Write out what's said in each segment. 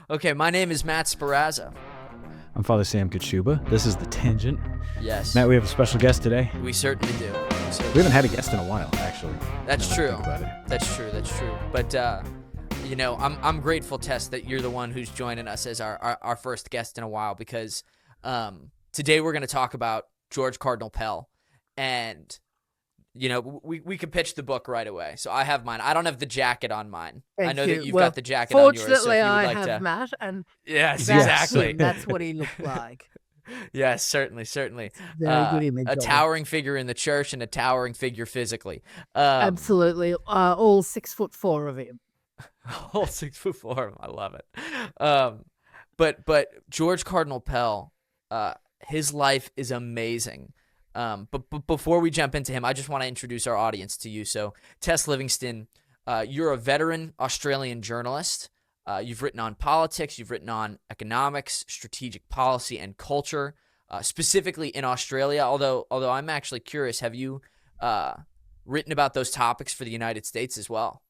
Okay, my name is Matt Sparazza. I'm Father Sam Kachuba. This is The Tangent. Yes. Matt, we have a special guest today. We certainly do. We haven't had a guest in a while, actually. That's true. Think about it. That's true. But, I'm grateful, Tess, that you're the one who's joining us as our first guest in a while, because today we're going to talk about George Cardinal Pell. And, we can pitch the book right away. So I have mine. I don't have the jacket on mine. Thank I know you. that you've got the jacket on yours. So if Fortunately, you would I like have to... Matt, and Yes, that's exactly. him. That's what he looked like. Yes, certainly. Very good image. A towering figure in the church and a towering figure physically. Absolutely. All 6'4" of him. All 6'4". I love it. But George Cardinal Pell, his life is amazing. But before we jump into him, I just want to introduce our audience to you. So, Tess Livingstone, you're a veteran Australian journalist. You've written on politics, you've written on economics, strategic policy, and culture, specifically in Australia. Although I'm actually curious, have you written about those topics for the United States as well?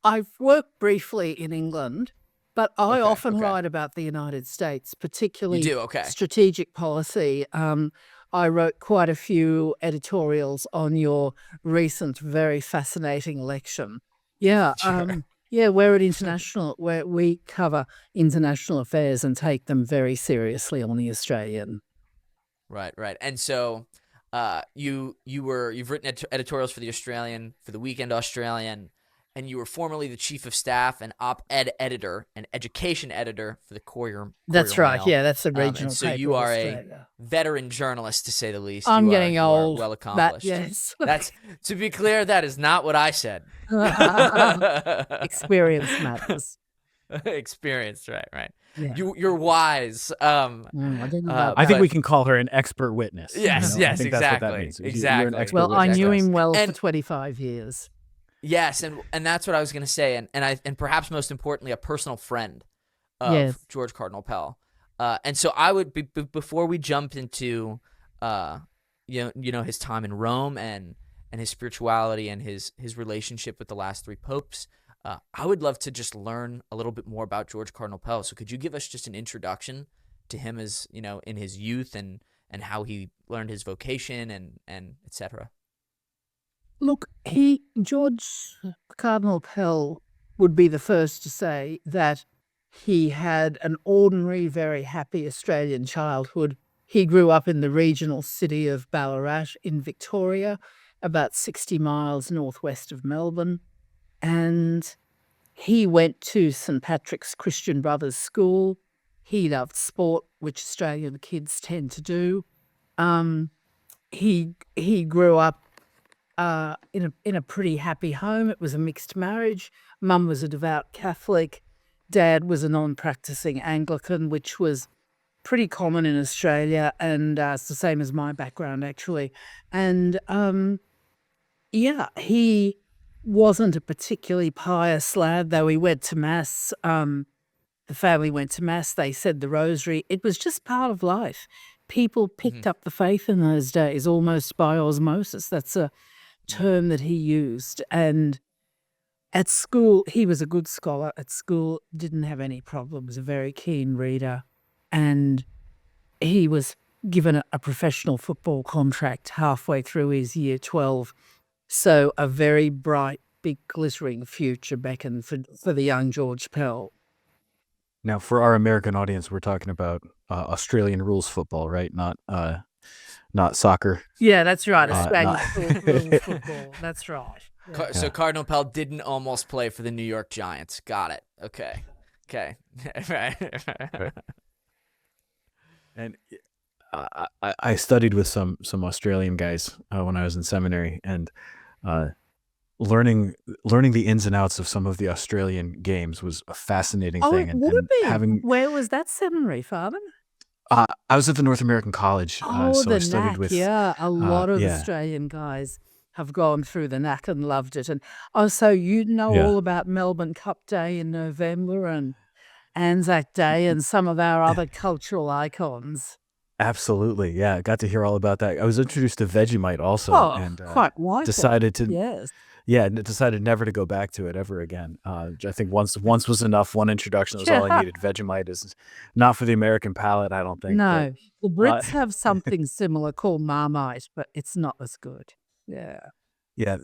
I've worked briefly in England, but I often write about the United States, particularly You do? Okay. strategic policy. I wrote quite a few editorials on your recent, very fascinating election. Yeah, Sure. we're at international, where we cover international affairs and take them very seriously on The Australian. Right. And so you've written editorials for The Australian, for the Weekend Australian, and you were formerly the chief of staff and op-ed editor and education editor for the Courier. That's right. Mail. Yeah, that's the regional And so paper you of are Australia. a veteran journalist, to say the least. I'm You getting are old. well accomplished. Yes. That's, to be clear, that is not what I said. Experience matters. Experienced, right. Yeah. You're wise. I don't know about I think that. we can call her an expert witness. Yes, I think that's what that exactly, means. You're an exactly. expert Well, I witness. knew him well And- for 25 years. Yes, and that's what I was going to say, and perhaps most importantly, a personal friend of Yes. George Cardinal Pell. And so I would be before we jump into his time in Rome and his spirituality and his relationship with the last three popes. I would love to just learn a little bit more about George Cardinal Pell. So could you give us just an introduction to him as, in his youth and how he learned his vocation and et cetera? Look, George Cardinal Pell would be the first to say that he had an ordinary, very happy Australian childhood. He grew up in the regional city of Ballarat in Victoria, about 60 miles northwest of Melbourne. And he went to St. Patrick's Christian Brothers School. He loved sport, which Australian kids tend to do. He grew up in a pretty happy home. It was a mixed marriage. Mum was a devout Catholic. Dad was a non-practicing Anglican, which was pretty common in Australia, and it's the same as my background, actually. And he wasn't a particularly pious lad, though he went to Mass. The family went to Mass. They said the rosary. It was just part of life. People picked up the faith in those days almost by osmosis. That's a term that he used. And at school, he was a good scholar. At school, didn't have any problems, a very keen reader. And he was given a professional football contract halfway through his year 12. So a very bright, big, glittering future beckoned for the young George Pell. Now, for our American audience, we're talking about Australian rules football, right? Not soccer. Yeah, that's right. Not- Australian football. That's right. Yeah. So Cardinal Pell didn't almost play for the New York Giants. Got it. Okay. Right. And I studied with some Australian guys when I was in seminary, and learning the ins and outs of some of the Australian games was a fascinating thing. It would have been. Having Where was that seminary, Father? I was at the North American College, so I The studied NAC, with a lot of yeah. Australian guys have gone through the NAC and loved it. And so you know Yeah. all about Melbourne Cup Day in November and Anzac Day and some of our other cultural icons. Absolutely, yeah. Got to hear all about that. I was introduced to Vegemite also, and Quite widely. decided to Yes. yeah, and decided never to go back to it ever again. I think once was enough. One introduction was all I Yeah. needed. Vegemite is not for the American palate, I don't think. But No. The uh, Brits have something similar called Marmite, but it's not as good. Yeah. yeah,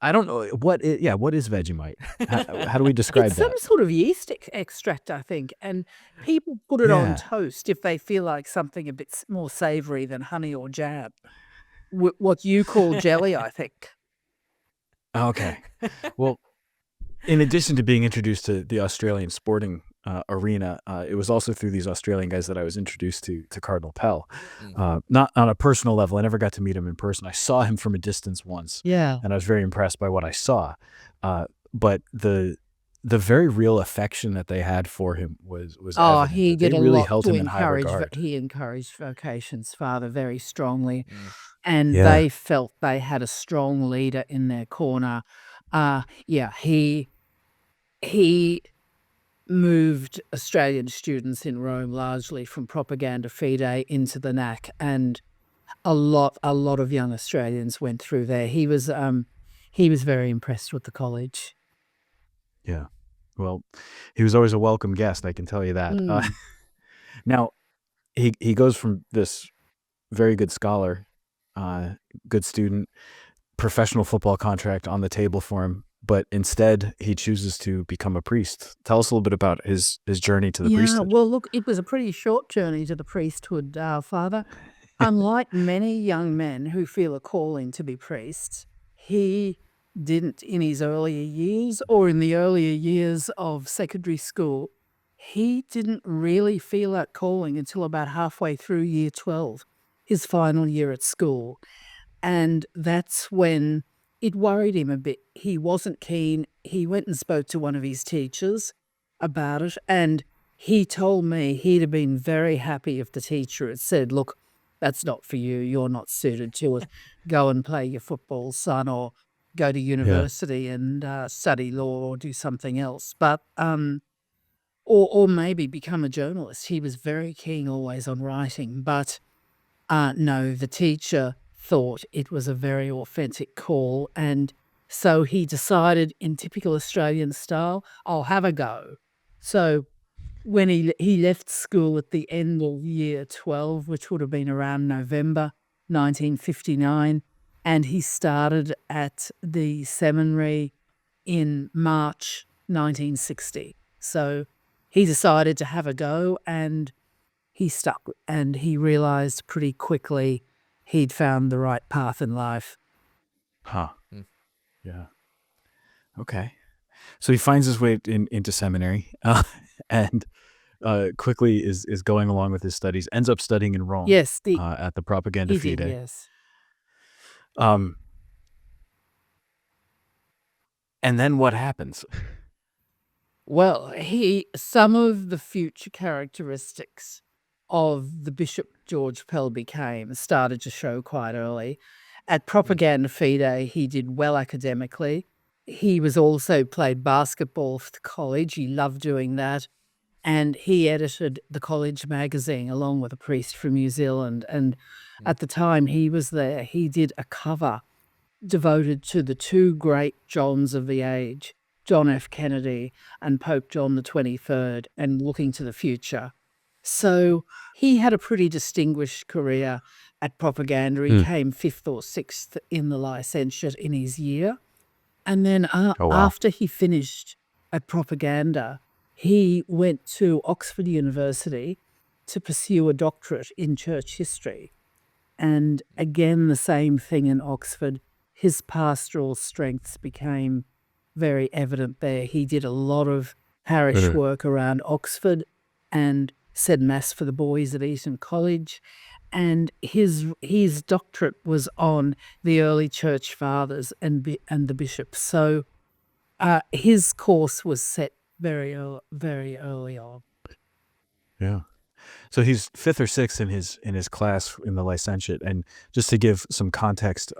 I don't know yeah, what is Vegemite? How do we describe It's some that? sort of yeast extract, I think, and people put it on Yeah. toast if they feel like something a bit more savory than honey or jam. What you call jelly, I think. Okay. Well, in addition to being introduced to the Australian sporting arena, it was also through these Australian guys that I was introduced to Cardinal Pell. Not on a personal level. I never got to meet him in person. I saw him from a distance once, Yeah. and I was very impressed by what I saw. But the very real affection that they had for him was Oh, evident. he That they did a really lot held to him in high encourage. regard. He encouraged vocations, Father, very strongly, and Yeah. they felt they had a strong leader in their corner. Yeah, he moved Australian students in Rome largely from propaganda fide into the NAC, and a lot of young Australians went through there. He was very impressed with the college. Yeah. Well, he was always a welcome guest, I can tell you that. Now, he goes from this very good scholar, good student, professional football contract on the table for him, but instead he chooses to become a priest. Tell us a little bit about his journey to the Yeah, priesthood. well, look, it was a pretty short journey to the priesthood, Father. Unlike many young men who feel a calling to be priests, he didn't in his earlier years or in the earlier years of secondary school. He didn't really feel that calling until about halfway through year 12, his final year at school. And that's when it worried him a bit. He wasn't keen. He went and spoke to one of his teachers about it, and he told me he'd have been very happy if the teacher had said, look, that's not for you. You're not suited to it. Go and play your football, son, or go to university and study law or do something else. But or maybe become a journalist. He was very keen always on writing, but no, the teacher thought it was a very authentic call, and so he decided in typical Australian style, I'll have a go. So when he left school at the end of year 12, which would have been around November 1959, and he started at the seminary in March 1960. So he decided to have a go, and he stuck, and he realized pretty quickly he'd found the right path in life. Huh. Yeah. Okay. So he finds his way into seminary, and quickly is going along with his studies. Ends up studying in Rome. Yes, At the Propaganda he Fide. did, yes. And then what happens? Well, some of the future characteristics of the Bishop George Pell became started to show quite early. At Propaganda Fide, he did well academically. He was also played basketball for the college. He loved doing that. And he edited the college magazine along with a priest from New Zealand. And at the time he was there, he did a cover devoted to the two great Johns of the age, John F. Kennedy and Pope John the 23rd, and looking to the future. So he had a pretty distinguished career at Propaganda. He came 5th or 6th in the licentiate in his year. And then after he finished at Propaganda, he went to Oxford University to pursue a doctorate in church history. And again, the same thing in Oxford. His pastoral strengths became very evident there. He did a lot of parish work around Oxford and said Mass for the boys at Eton College. And his doctorate was on the early church fathers and the bishops. So his course was set very early on. Yeah. So he's 5th or 6th in his class in the licentiate. And just to give some context,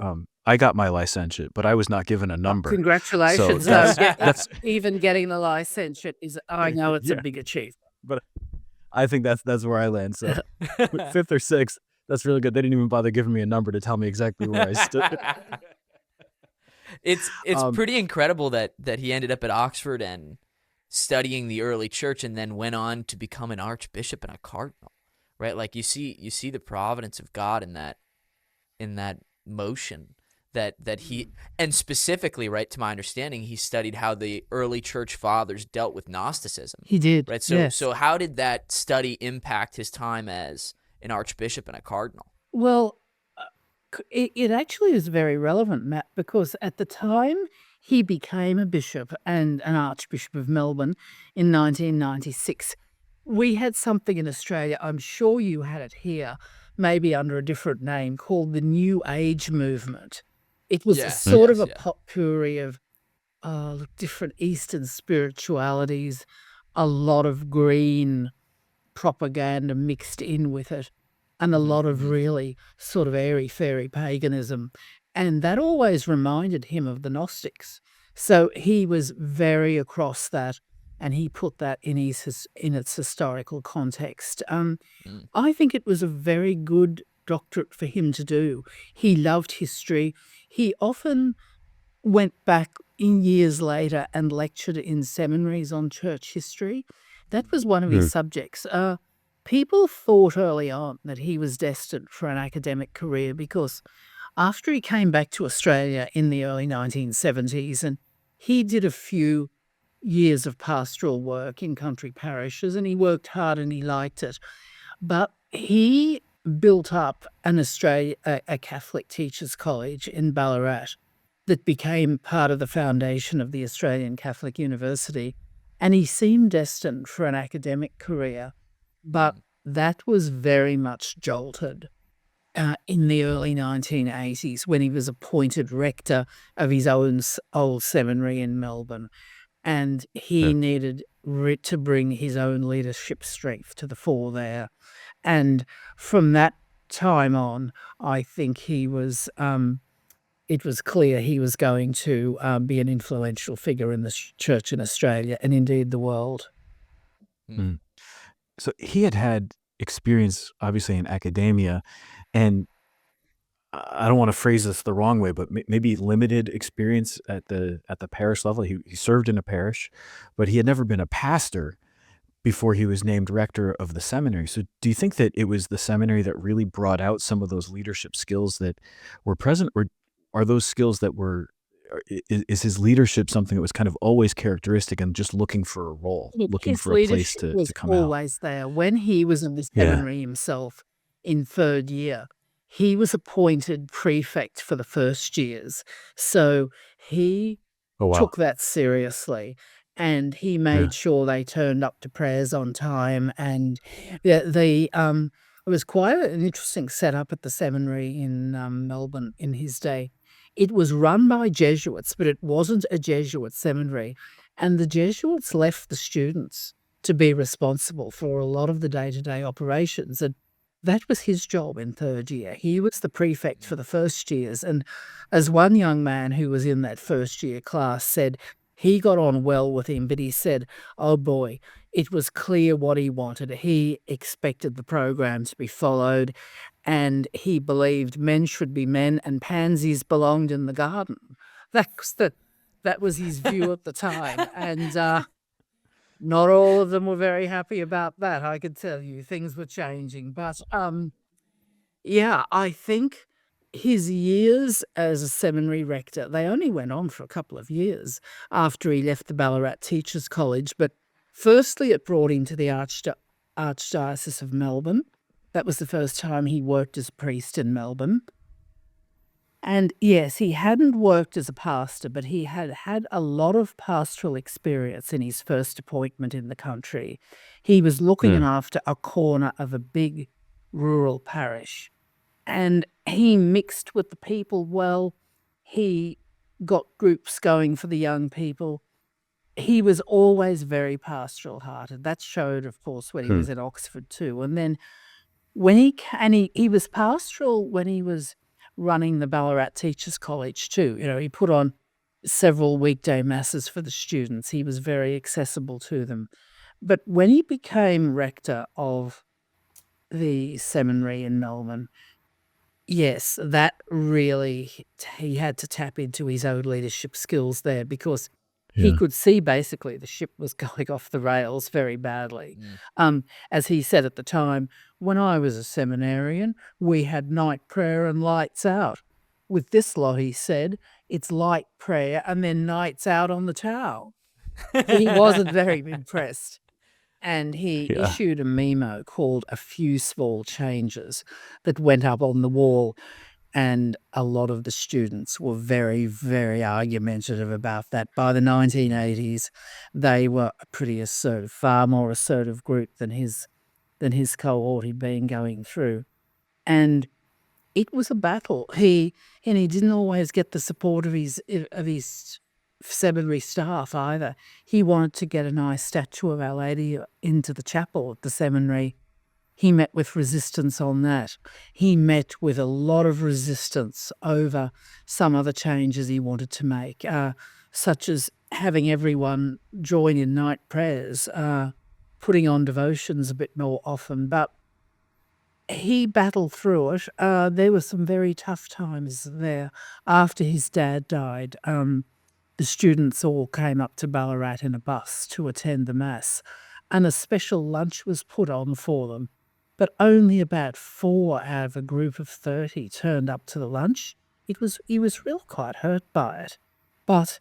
I got my licentiate, but I was not given a number. Congratulations. So that's Even getting the licentiate is, I know it's a big achievement. But I think that's where I land. So 5th or 6th, that's really good. They didn't even bother giving me a number to tell me exactly where I stood. It's Um, pretty incredible that he ended up at Oxford and studying the early church, and then went on to become an archbishop and a cardinal, right? Like you see the providence of God in that motion, that he, and specifically, right, to my understanding, he studied how the early church fathers dealt with Gnosticism, He did, right? So yes. how did that study impact his time as an archbishop and a cardinal? Well, it actually is very relevant, Matt, because at the time he became a bishop and an Archbishop of Melbourne in 1996, we had something in Australia, I'm sure you had it here, maybe under a different name, called the New Age movement. It was a Yes, sort of yes, a yeah. potpourri of different Eastern spiritualities, a lot of green propaganda mixed in with it, and a Hmm. lot of Hmm. really sort of airy-fairy paganism. And that always reminded him of the Gnostics. So he was very across that, and he put that in in its historical context. Mm. I think it was a very good doctorate for him to do. He loved history. He often went back in years later and lectured in seminaries on church history. That was one of his Hmm. subjects. People thought early on that he was destined for an academic career because after he came back to Australia in the early 1970s, and he did a few years of pastoral work in country parishes, and he worked hard and he liked it. But he built up a Catholic teachers' college in Ballarat that became part of the foundation of the Australian Catholic University, and he seemed destined for an academic career, but Mm. that was very much jolted in the early 1980s when he was appointed rector of his own old seminary in Melbourne, and he Yeah. needed to bring his own leadership strength to the fore there. And from that time on, I think it was clear he was going to be an influential figure in the church in Australia and indeed the world. Mm. Mm. So he had experience, obviously, in academia, and I don't want to phrase this the wrong way, but maybe limited experience at the parish level. He served in a parish, but he had never been a pastor before he was named rector of the seminary. So do you think that it was the seminary that really brought out some of those leadership skills that were present, or are those skills that were, is his leadership something that was kind of always characteristic and just looking for a role, Look, looking his for a place leadership to was come out? always there. When he was in the Yeah. seminary himself in third year, he was appointed prefect for the first years. So he Oh, wow. took that seriously, and he Yeah. made sure they turned up to prayers on time. And it was quite an interesting setup at the seminary in Melbourne in his day. It was run by Jesuits, but it wasn't a Jesuit seminary, and the Jesuits left the students to be responsible for a lot of the day-to-day operations, and that was his job in third year. He was the prefect for the first years, and as one young man who was in that first year class said, he got on well with him, but he said, oh boy, it was clear what he wanted. He expected the program to be followed, and he believed men should be men and pansies belonged in the garden. That was his view at the time, and not all of them were very happy about that, I could tell you. Things were changing, but yeah, I think his years as a seminary rector, they only went on for a couple of years after he left the Ballarat Teachers College. But firstly, it brought him to the Archdiocese of Melbourne. That was the first time he worked as a priest in Melbourne. And yes, he hadn't worked as a pastor, but he had had a lot of pastoral experience in his first appointment in the country. He was looking Mm. after a corner of a big rural parish, and he mixed with the people well. He got groups going for the young people. He was always very pastoral hearted. That showed, of course, when he Hmm. was at Oxford too. And then when he was pastoral when he was running the Ballarat Teachers College too. You know, he put on several weekday masses for the students. He was very accessible to them. But when he became rector of the seminary in Melbourne, Yes, that really, he had to tap into his own leadership skills there, because he Yeah. could see basically the ship was going off the rails very badly. Mm. As he said at the time, when I was a seminarian, we had night prayer and lights out. With this lot, he said, it's light prayer and then nights out on the towel. He wasn't very impressed. And he Yeah. issued a memo called A Few Small Changes that went up on the wall. And a lot of the students were very, very argumentative about that. By the 1980s, they were a pretty assertive, far more assertive group than his cohort he'd been going through. And it was a battle. He didn't always get the support of his seminary staff either. He wanted to get a nice statue of Our Lady into the chapel at the seminary. He met with resistance on that. He met with a lot of resistance over some of the changes he wanted to make, such as having everyone join in night prayers, putting on devotions a bit more often. But he battled through it. There were some very tough times there. After his dad died, the students all came up to Ballarat in a bus to attend the Mass, and a special lunch was put on for them. But only about 4 out of a group of 30 turned up to the lunch. He was real quite hurt by it. But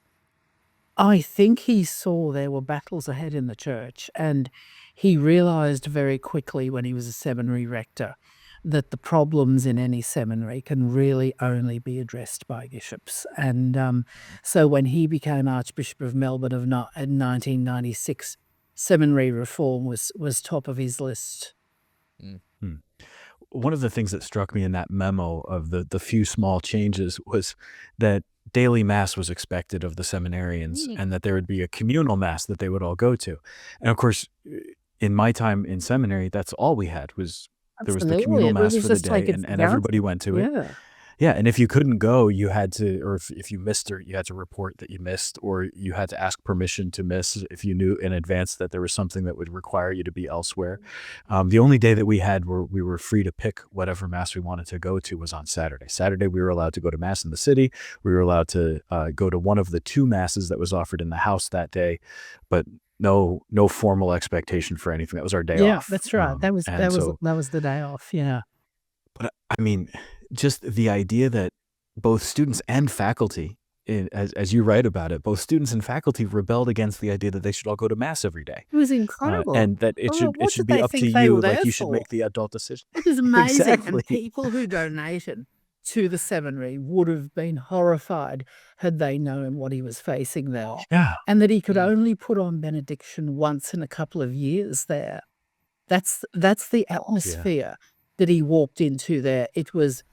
I think he saw there were battles ahead in the church, and he realised very quickly when he was a seminary rector that the problems in any seminary can really only be addressed by bishops. And so when he became Archbishop of Melbourne in 1996, seminary reform was top of his list. Hmm. One of the things that struck me in that memo of the few small changes was that daily mass was expected of the seminarians, and that there would be a communal mass that they would all go to. And of course, in my time in seminary, that's all we had was there was the Absolutely. communal It mass was for the just like day, it's and everybody went to it. Yeah. Yeah, and if you couldn't go, you had to, or if you missed it, you had to report that you missed, or you had to ask permission to miss if you knew in advance that there was something that would require you to be elsewhere. The only day that we had where we were free to pick whatever mass we wanted to go to was on Saturday. Saturday, we were allowed to go to mass in the city. We were allowed to go to one of the 2 masses that was offered in the house that day, but no formal expectation for anything. That was our day Yeah, off. that's right. That was So, the day off. Yeah. but I mean, just the idea that both students and faculty, as you write about it, both students and faculty rebelled against the idea that they should all go to mass every day, It was incredible. and that it What should did be they up to think they you. were Like there you should for? make the adult decision. It was amazing. Exactly. And people who donated to the seminary would have been horrified had they known what he was facing there. Yeah. And that he could only put on benediction once in a couple of years there. That's the atmosphere that he walked into there. It was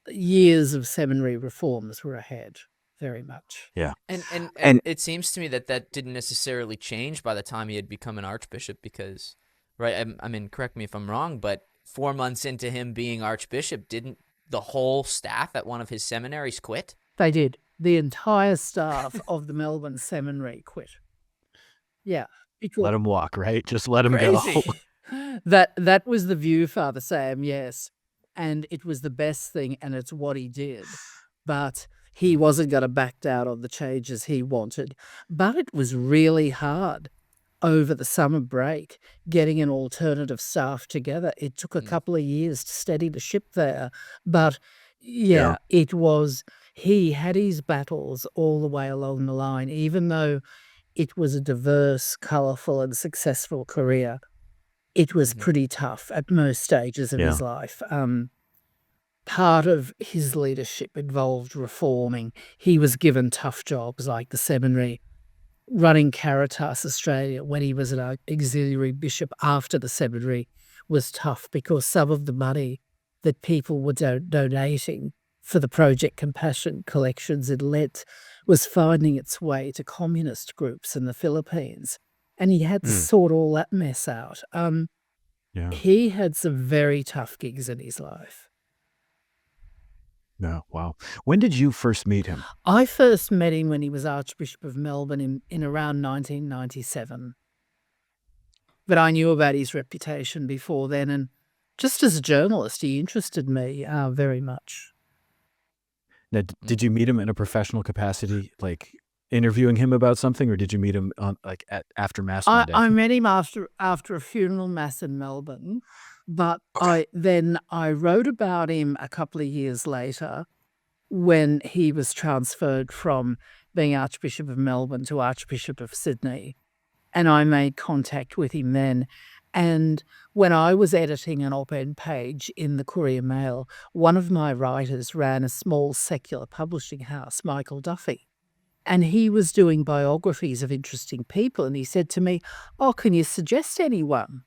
years of seminary reforms were ahead, very much. Yeah. And it seems to me that didn't necessarily change by the time he had become an archbishop, because, right, I mean, correct me if I'm wrong, but 4 months into him being archbishop, didn't the whole staff at one of his seminaries quit? They did. The entire staff of the Melbourne Seminary quit. Yeah. Let him walk, right? Just let him Crazy. go. That was the view, Father Sam, yes. And it was the best thing, and it's what he did. But he wasn't going to back down on the changes he wanted. But it was really hard over the summer break getting an alternative staff together. It took a couple of years to steady the ship there. But yeah, it was, he had his battles all the way along the line, even though it was a diverse, colourful and successful career. It was pretty tough at most stages of his life. Part of his leadership involved reforming. He was given tough jobs like the seminary, running Caritas Australia when he was an auxiliary bishop after the seminary was tough, because some of the money that people were donating for the Project Compassion collections in Lent was finding its way to communist groups in the Philippines. And he had to sort all that mess out. He had some very tough gigs in his life. Yeah, wow. When did you first meet him? I first met him when he was Archbishop of Melbourne in around 1997. But I knew about his reputation before then, and Just as a journalist, he interested me very much. Now, did you meet him in a professional capacity, like interviewing him about something, or did you meet him on after mass one day? I met him after a funeral mass in Melbourne, but I wrote about him a couple of years later when he was transferred from being Archbishop of Melbourne to Archbishop of Sydney, and I made contact with him then. And when I was editing an op-ed page in the Courier Mail, one of my writers ran a small secular publishing house, Michael Duffy. And he was doing biographies of interesting people. And he said to me, "Oh, can you suggest anyone?"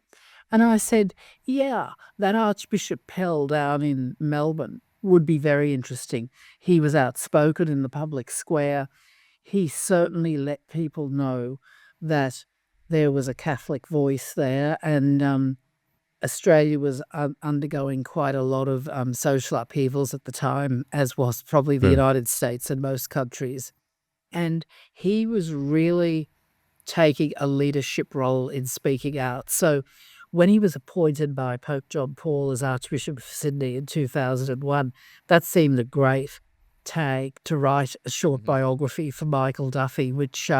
And I said, "Yeah, that Archbishop Pell down in Melbourne would be very interesting. He was outspoken in the public square. He certainly let people know that there was a Catholic voice there. And Australia was undergoing quite a lot of social upheavals at the time, as was probably the United States and most countries. And he was really taking a leadership role in speaking out. So when he was appointed by Pope John Paul as Archbishop of Sydney in 2001, that seemed a great tag to write a short biography for Michael Duffy, which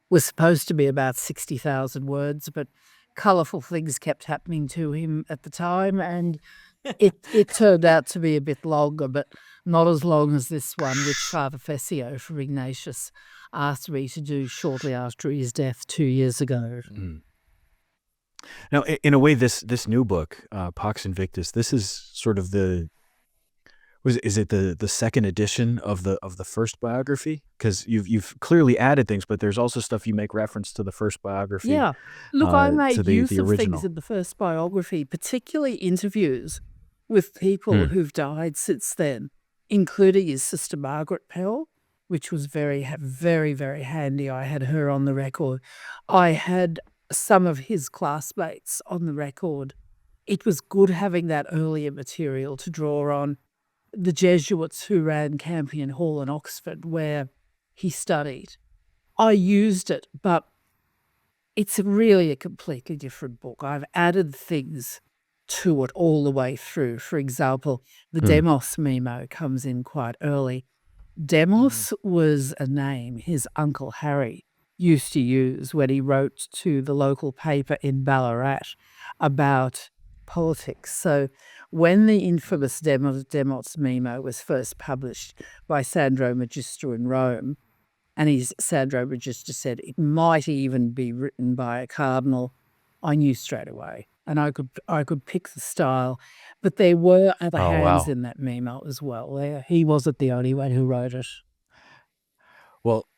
was supposed to be about 60,000 words, but colourful things kept happening to him at the time, and it turned out to be a bit longer, but not as long as this one, which Father Fessio from Ignatius asked me to do shortly after his death 2 years ago. Now, in a way, this new book, Pax Invictus, this is sort of is it the second edition of the first biography? Because you've clearly added things, but there's also stuff you make reference to the first biography. Yeah, look, I made the use of original things in the first biography, particularly interviews with people who've died since then, including his sister Margaret Pell, which was very, very, very handy. I had her on the record. I had some of his classmates on the record. It was good having that earlier material to draw on. The Jesuits who ran Campion Hall in Oxford, where he studied. I used it, but it's really a completely different book. I've added things to it all the way through. For example, the Demos memo comes in quite early. Demos was a name his uncle Harry used to use when he wrote to the local paper in Ballarat about politics. So when the infamous Demos memo was first published by Sandro Magister in Rome, and his Sandro Magister said it might even be written by a cardinal, I knew straight away, and I could pick the style. But there were other hands in that memo as well. He wasn't the only one who wrote it. Well,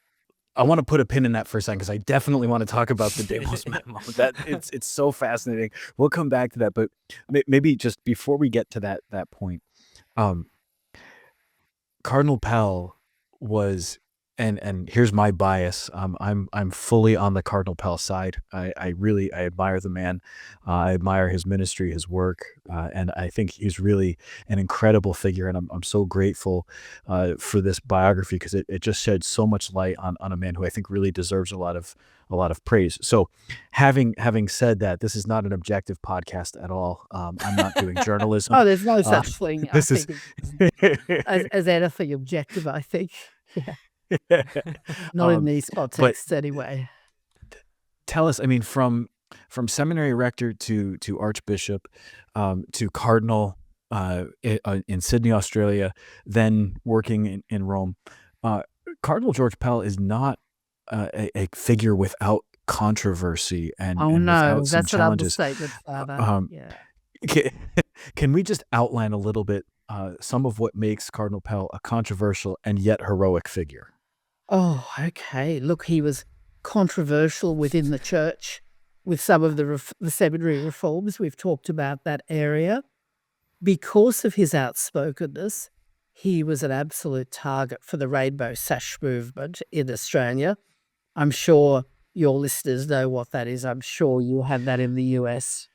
I want to put a pin in that for a second because I definitely want to talk about the Demos memo. That it's so fascinating. We'll come back to that, but maybe just before we get to that point, Cardinal Pell was, and here's my bias. I'm fully on the Cardinal Pell side. I admire the man. I admire his ministry, his work, and I think he's really an incredible figure. And I'm so grateful for this biography because it just sheds so much light on a man who I think really deserves a lot of praise. So, having said that, this is not an objective podcast at all. I'm not doing journalism. Oh, there's no such thing. This is as anything objective, I think. Yeah. Not in these contexts anyway. Tell us, I mean, from seminary rector to archbishop, to cardinal in Sydney, Australia, then working in Rome, Cardinal George Pell is not a figure without controversy and without some that's an challenges. understatement, Father. Can we just outline a little bit some of what makes Cardinal Pell a controversial and yet heroic figure? Oh, okay. Look, he was controversial within the church with some of the seminary reforms. We've talked about that area. Because of his outspokenness, he was an absolute target for the Rainbow Sash movement in Australia. I'm sure your listeners know what that is. I'm sure you have that in the US.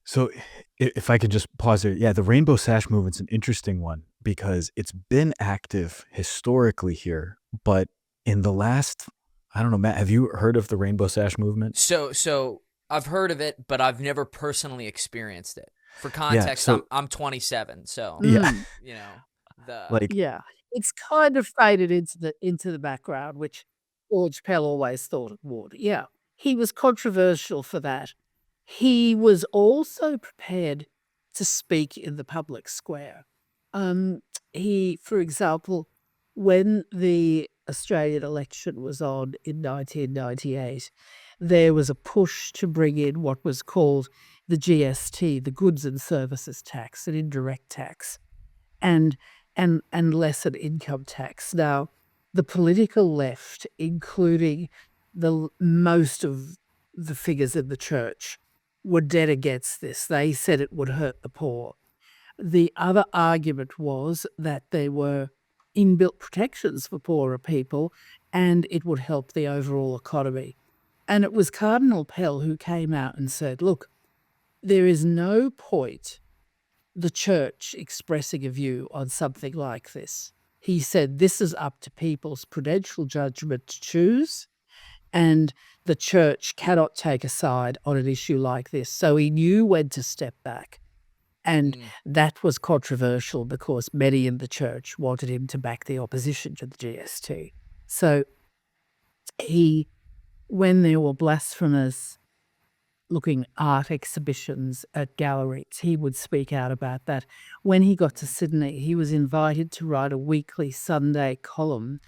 So if I could just pause there. Yeah, the Rainbow Sash movement's an interesting one because it's been active historically here, but in the last, I don't know, Matt, have you heard of the Rainbow Sash movement? So I've heard of it, but I've never personally experienced it. For Yeah. context, So I'm 27, so yeah, Mm, you know the like yeah. It's kind of faded into the background, which George Pell always thought it would. Yeah. He was controversial for that. He was also prepared to speak in the public square. Um, for example, when the Australian election was on in 1998, there was a push to bring in what was called the GST, the Goods and Services Tax, an indirect tax, and and less an income tax. Now, the political left, including most of the figures in the church, were dead against this. They said it would hurt the poor. The other argument was that there were inbuilt protections for poorer people and it would help the overall economy. And it was Cardinal Pell who came out and said, look, there is no point the church expressing a view on something like this. He said this is up to people's prudential judgment to choose, and the church cannot take a side on an issue like this. So he knew when to step back. And mm, that was controversial because many in the church wanted him to back the opposition to the GST. So he, when there were blasphemous looking art exhibitions at galleries, he would speak out about that. When he got to Sydney, he was invited to write a weekly Sunday column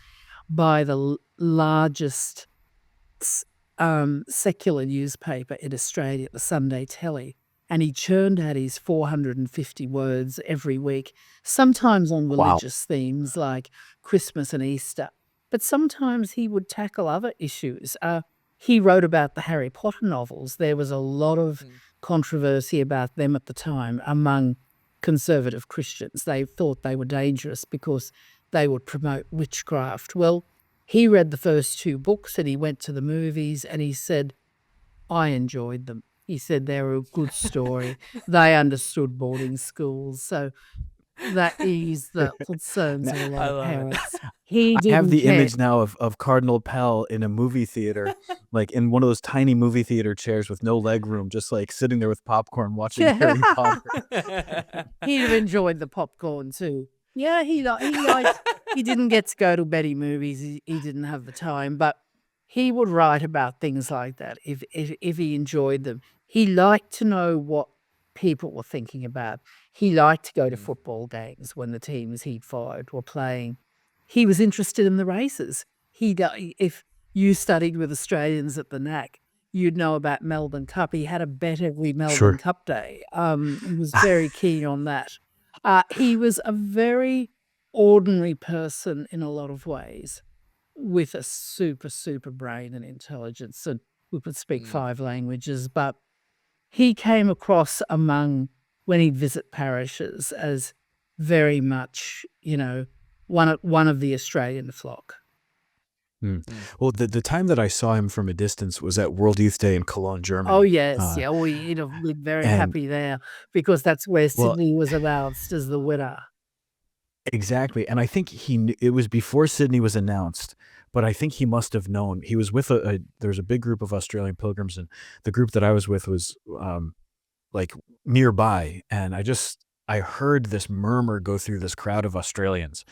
by the largest secular newspaper in Australia, the Sunday Telly. And he churned out his 450 words every week, sometimes on wow. religious themes like Christmas and Easter. But sometimes he would tackle other issues. He wrote about the Harry Potter novels. There was a lot of mm, controversy about them at the time among conservative Christians. They thought they were dangerous because they would promote witchcraft. Well, he read the first two books and he went to the movies and he said, I enjoyed them. He said they were a good story. They understood boarding schools. So that eased the concerns Now, of a lot I of love it. parents. He I have didn't the care. image now of Cardinal Pell in a movie theater, like in one of those tiny movie theater chairs with no leg room, just like sitting there with popcorn watching Harry Potter. He'd have enjoyed the popcorn too. Yeah, he liked. He didn't get to go to many movies. He didn't have the time, but he would write about things like that if he enjoyed them. He liked to know what people were thinking about. He liked to go to Mm, football games when the teams he followed were playing. He was interested in the races. If you studied with Australians at the NAC, you'd know about Melbourne Cup. He had a bet every Melbourne Sure. Cup day. He was very keen on that. He was a very ordinary person in a lot of ways, with a super, super brain and intelligence, and who could speak mm, 5 languages. But he came across when he'd visit parishes, as very much, one of the Australian flock. Hmm. mm. Well, the time that I saw him from a distance was at World Youth Day in Cologne, Oh, Germany. yes. Yeah. He'd have been very And happy there because that's where well, Sydney was announced as the winner. exactly. And I think it was before Sydney was announced, but I think he must have known. He was with there was a big group of Australian pilgrims, and the group that I was with was like nearby. And I heard this murmur go through this crowd of Australians,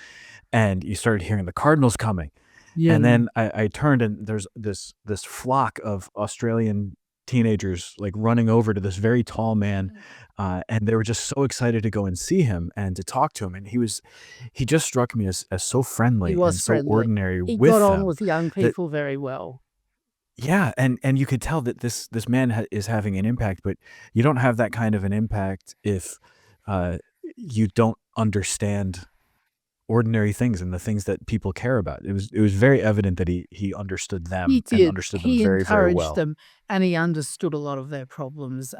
and you started hearing the Cardinals coming. Yeah. And then I turned, and there's this flock of Australian teenagers like running over to this very tall man, and they were just so excited to go and see him and to talk to him. And he just struck me as so He friendly was and so friendly. ordinary He got with on them with young that people very well. yeah, and you could tell that this man is having an impact, but you don't have that kind of an impact if uh, you don't understand ordinary things and the things that people care about. It was very evident that he understood He them and did. understood them He very, very encouraged well. them and he understood a lot of their problems.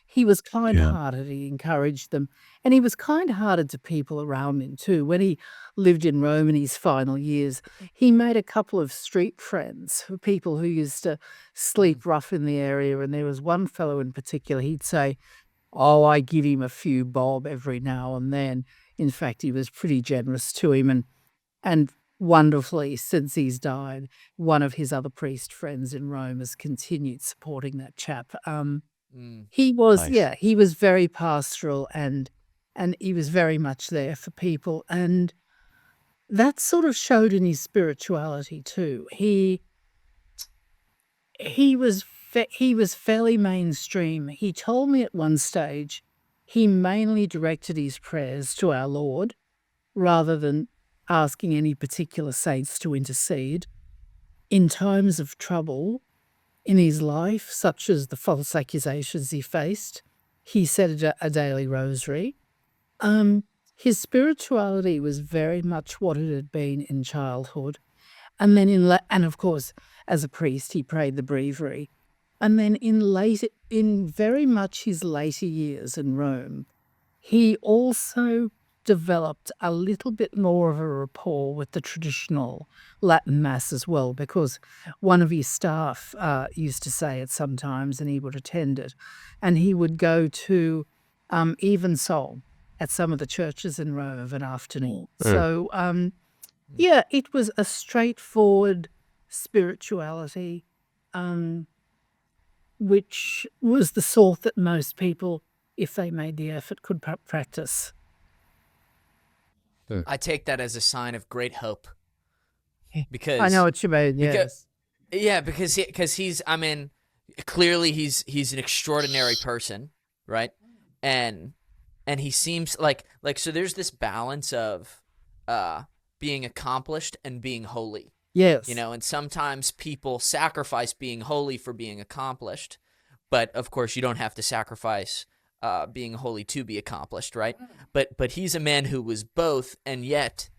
He was Yeah. kind-hearted. He encouraged them. And he was kind-hearted to people around him too. When he lived in Rome in his final years, he made a couple of street friends, people who used to sleep rough in the area. And there was one fellow in particular, he'd say, oh, I give him a few bob every now and then. In fact, he was pretty generous to him. And wonderfully, since he's died, one of his other priest friends in Rome has continued supporting that chap. Mm. He was, Nice. he was very pastoral, and he was very much there for people, and that sort of showed in his spirituality too. He was he was fairly mainstream. He told me at one stage he mainly directed his prayers to our Lord rather than asking any particular saints to intercede. In times of trouble in his life, such as the false accusations he faced, he said a daily rosary. His spirituality was very much what it had been in childhood. And then and of course, as a priest, he prayed the breviary. And then in very much his later years in Rome, he also developed a little bit more of a rapport with the traditional Latin Mass as well, because one of his staff used to say it sometimes, and he would attend it. And he would go to Evensong at some of the churches in Rome of an afternoon. So, yeah, it was a straightforward spirituality, which was the sort that most people, if they made the effort, could practice. I take that as a sign of great hope, I because know what you mean, yes. because he's, I mean, clearly he's an extraordinary person, right? And he seems like so there's this balance of being accomplished and being holy. Yes. You know, and sometimes people sacrifice being holy for being accomplished, but of course you don't have to sacrifice being holy to be accomplished, right? But he's a man who was both, and yet,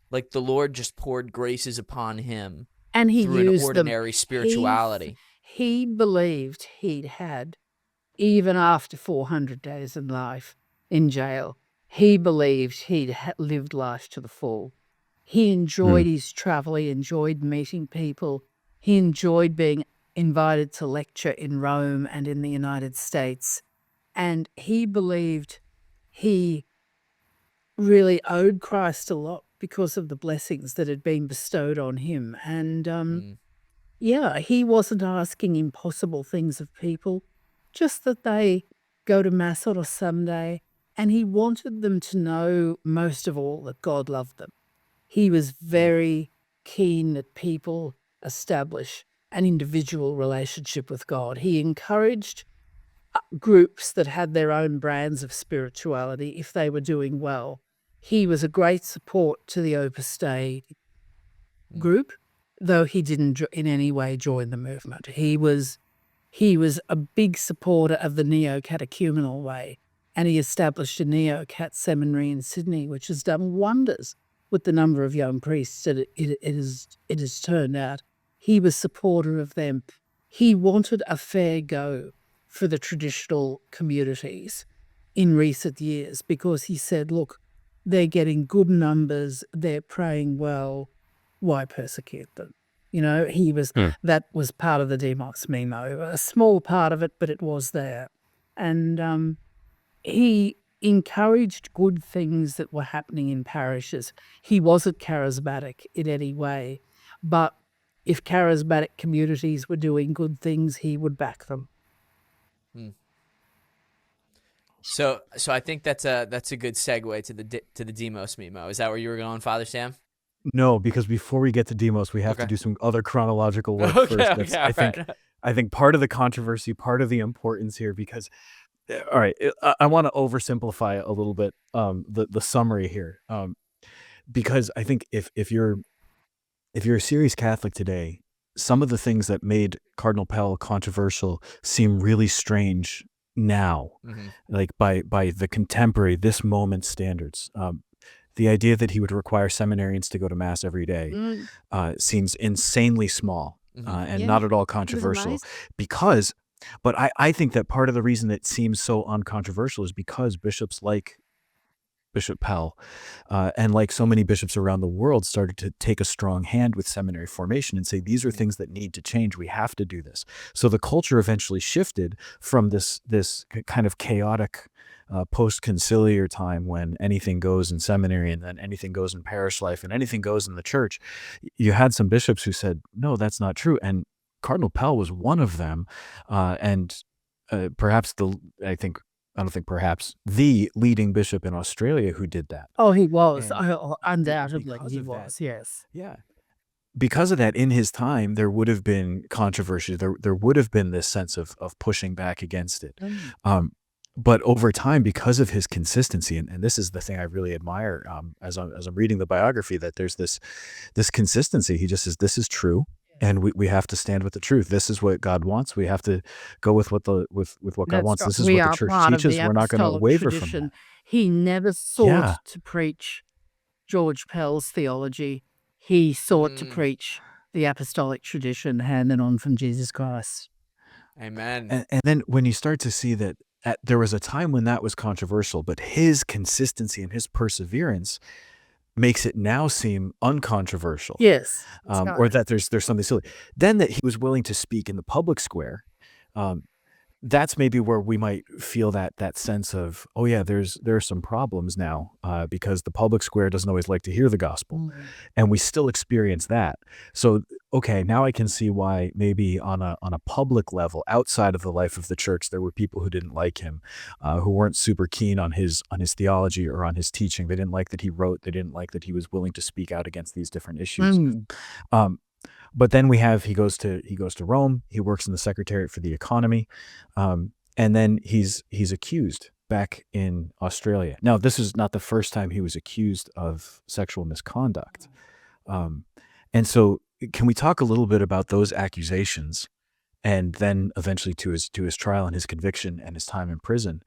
like, the Lord just poured graces upon him And he through an used ordinary them. spirituality. He believed he'd had, even after 400 days in life in jail, he believed he'd lived life to the full. He enjoyed his travel. He enjoyed meeting people. He enjoyed being invited to lecture in Rome and in the United States. And he believed he really owed Christ a lot because of the blessings that had been bestowed on him. And yeah, he wasn't asking impossible things of people, just that they go to Mass on a Sunday, and he wanted them to know, most of all, that God loved them. He was very keen that people establish an individual relationship with God. He encouraged groups that had their own brands of spirituality if they were doing well. He was a great support to the Opus Dei group, though he didn't in any way join the movement. He was a big supporter of the neo-catechumenal way, and he established a neo-cat seminary in Sydney, which has done wonders with the number of young priests that it has turned out. He was supporter of them. He wanted a fair go for the traditional communities in recent years, because he said, look, they're getting good numbers, they're praying well, why persecute them? You know, that was part of the Demos memo, a small part of it, but it was there. And he encouraged good things that were happening in parishes. He wasn't charismatic in any way, but if charismatic communities were doing good things, he would back them. So I think that's a good segue to the Demos memo. Is that where you were going, Father Sam? No, because before we get to Demos, we have to do some other chronological work first. I think part of the controversy, part of the importance here, because, all right, I want to oversimplify a little bit the summary here, because I think if you're a serious Catholic today, some of the things that made Cardinal Pell controversial seem really strange now, like by the contemporary, this moment standards. The idea that he would require seminarians to go to Mass every day seems insanely small and not at all controversial. But I think that part of the reason it seems so uncontroversial is because bishops like Bishop Pell and like so many bishops around the world started to take a strong hand with seminary formation and say, these are things that need to change. We have to do this. So the culture eventually shifted from this kind of chaotic post-conciliar time when anything goes in seminary and then anything goes in parish life and anything goes in the church. You had some bishops who said, no, that's not true. And Cardinal Pell was one of them. And perhaps I don't think perhaps the leading bishop in Australia who did that. Oh, he was. And Undoubtedly, because he of that, was. Yes. yeah, because of that, in his time, there would have been controversy. There would have been this sense of pushing back against it. Mm. But over time, because of his consistency, and this is the thing I really admire, as I'm reading the biography, that there's this consistency. He just says, this is true, and we have to stand with the truth. This is what God wants. We have to go with what with what God That's wants. right. This is We what the are church part of teaches. the We're not going to apostolic waver from tradition. that. He never sought Yeah. to preach George Pell's theology. He sought to Mm. preach the apostolic tradition handed on from Jesus Christ. Amen. And then when you start to see that there was a time when that was controversial, but his consistency and his perseverance makes it now seem uncontroversial, Yes. or that there's something silly. Then that he was willing to speak in the public square, that's maybe where we might feel that sense of, oh yeah, there are some problems now, because the public square doesn't always like to hear the gospel, and we still experience that. So okay, now I can see why maybe on a public level, outside of the life of the church, there were people who didn't like him, who weren't super keen on his theology or on his teaching. They didn't like that he wrote. They didn't like that he was willing to speak out against these different issues. But then he goes to Rome. He works in the Secretariat for the economy, and then he's accused back in Australia. Now, this is not the first time he was accused of sexual misconduct, and so can we talk a little bit about those accusations, and then eventually to his trial and his conviction and his time in prison,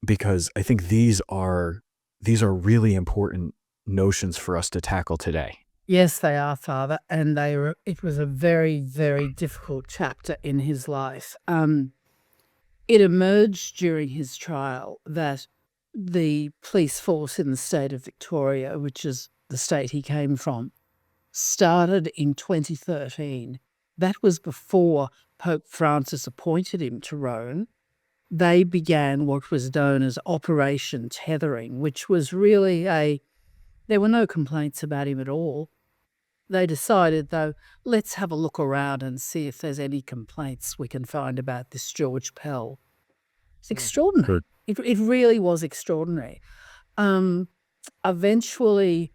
because I think these are really important notions for us to tackle today. Yes, they are, Father, and it was a very, very difficult chapter in his life. It emerged during his trial that the police force in the state of Victoria, which is the state he came from, started in 2013. That was before Pope Francis appointed him to Rome. They began what was known as Operation Tethering, which was really there were no complaints about him at all. They decided, though, let's have a look around and see if there's any complaints we can find about this George Pell. It's extraordinary. It really was extraordinary. Eventually,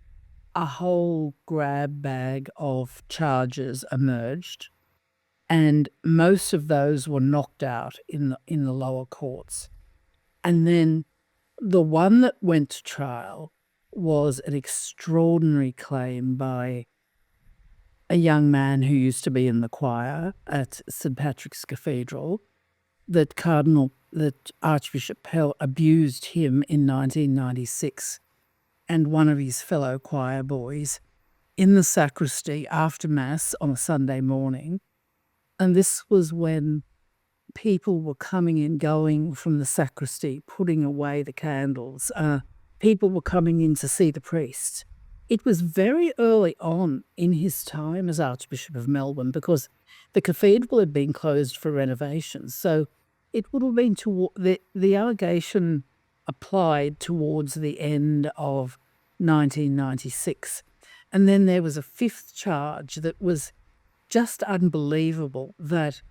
a whole grab bag of charges emerged, and most of those were knocked out in the lower courts. And then the one that went to trial was an extraordinary claim by a young man who used to be in the choir at St. Patrick's Cathedral, that Archbishop Pell abused him in 1996 and one of his fellow choir boys in the sacristy after Mass on a Sunday morning. And this was when people were coming and going from the sacristy, putting away the candles. People were coming in to see the priest. It was very early on in his time as Archbishop of Melbourne, because the cathedral had been closed for renovations. So it would have been the allegation applied towards the end of 1996. And then there was a fifth charge that was just unbelievable, that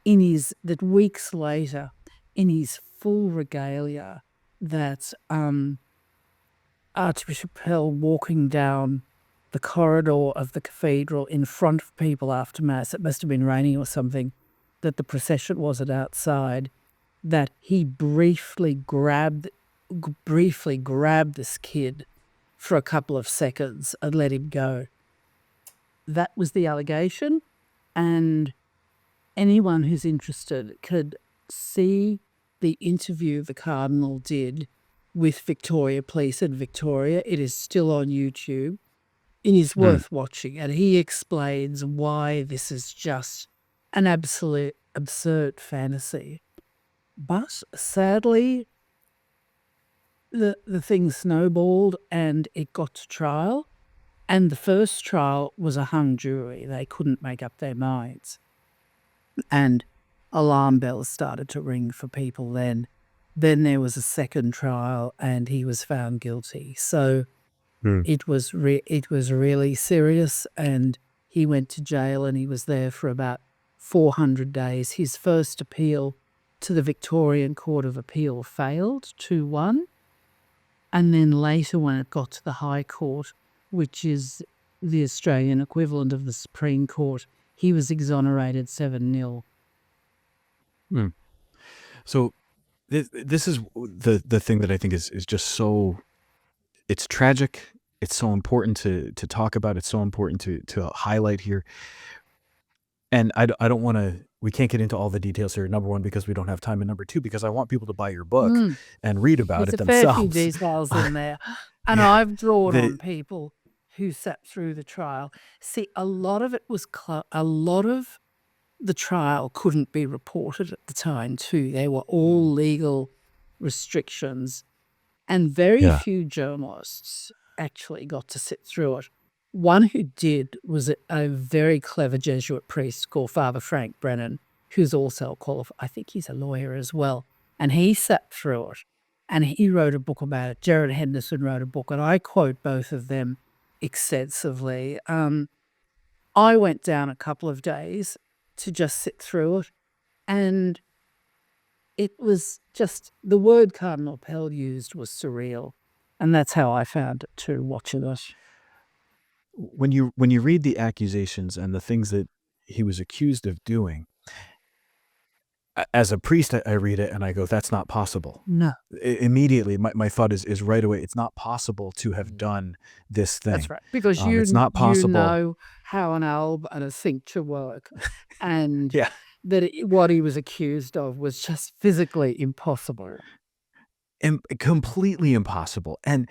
weeks later, in his full regalia, that Archbishop Pell walking down the corridor of the cathedral in front of people after Mass, it must have been raining or something, that the procession wasn't outside, that he briefly grabbed this kid for a couple of seconds and let him go. That was the allegation, and anyone who's interested could see the interview the Cardinal did with Victoria Police in Victoria. It is still on YouTube. It is worth watching, and he explains why this is just an absolute absurd fantasy. But sadly, the thing snowballed and it got to trial, and the first trial was a hung jury. They couldn't make up their minds. And alarm bells started to ring for people then. Then there was a second trial and he was found guilty. So it was really serious, and he went to jail and he was there for about 400 days. His first appeal to the Victorian Court of Appeal failed 2-1. And then later when it got to the High Court, which is the Australian equivalent of the Supreme Court, he was exonerated 7-0. So this is the thing that I think is just so, it's tragic. It's so important to talk about. It's so important to highlight here. And I don't want to, we can't get into all the details here. Number one, because we don't have time. And number two, because I want people to buy your book and read about There's it a fair few themselves. details in there. And Yeah. I've drawn on people who sat through the trial. See, a lot of it was, a lot of the trial couldn't be reported at the time too. They were all legal restrictions, and very Yeah. few journalists actually got to sit through it. One who did was a very clever Jesuit priest called Father Frank Brennan, who's also qualified. I think he's a lawyer as well. And he sat through it, and he wrote a book about it. Jared Henderson wrote a book, and I quote both of them extensively. I went down a couple of days to just sit through it, and it was just, the word Cardinal Pell used was surreal, and that's how I found it too, watching it. When you read the accusations and the things that he was accused of doing, as a priest, I read it and I go, that's not possible. No, Immediately, my thought is right away, it's not possible to have done this thing. that's right. Because It's not possible. you know how an alb and a cincture work, and Yeah. that what he was accused of was just physically impossible. Completely impossible. And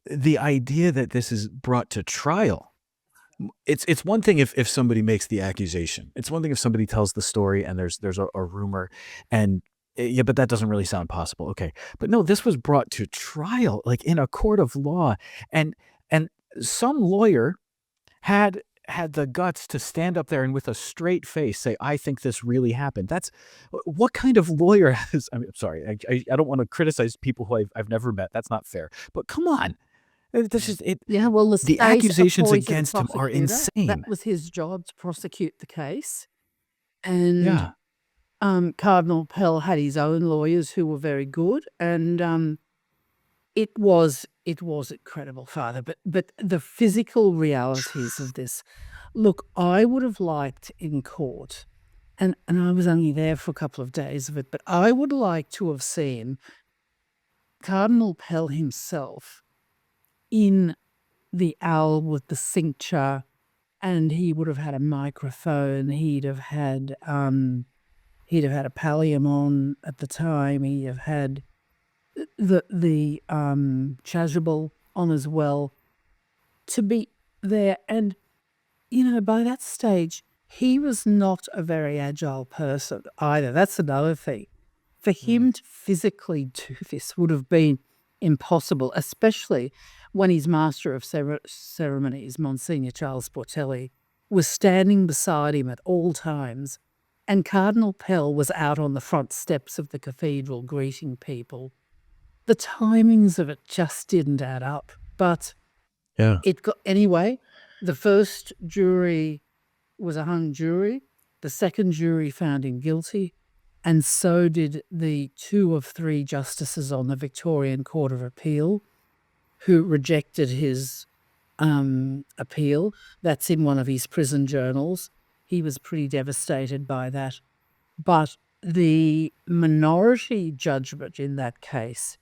the idea that this is brought to trial, it's one thing if somebody makes the accusation. It's one thing if somebody tells the story and there's a rumor, and yeah, but that doesn't really sound possible. Okay. But no, this was brought to trial, like in a court of law, and some lawyer had the guts to stand up there and with a straight face say, I think this really happened. That's what kind of lawyer has, I mean, I'm sorry, I don't want to criticize people who I've never met. That's not fair. But come on. This is it. Yeah, well, The accusations against him are insane. That was his job, to prosecute the case. And Yeah. Cardinal Pell had his own lawyers who were very good, and it was incredible, Father. But the physical realities of this, look, I would have liked in court, and I was only there for a couple of days of it, but I would like to have seen Cardinal Pell himself in the owl with the cincture, and he would have had a microphone. He'd have had a pallium on at the time. He'd have had the chasuble on as well, to be there. And by that stage, he was not a very agile person either. That's another thing. For him to physically do this would have been impossible, especially when his master of ceremonies, Monsignor Charles Portelli, was standing beside him at all times, and Cardinal Pell was out on the front steps of the cathedral greeting people. The timings of it just didn't add up. But Yeah. anyway, the first jury was a hung jury. The second jury found him guilty, and so did the 2 of 3 justices on the Victorian Court of Appeal, who rejected his appeal. That's in one of his prison journals. He was pretty devastated by that. But the minority judgment in that case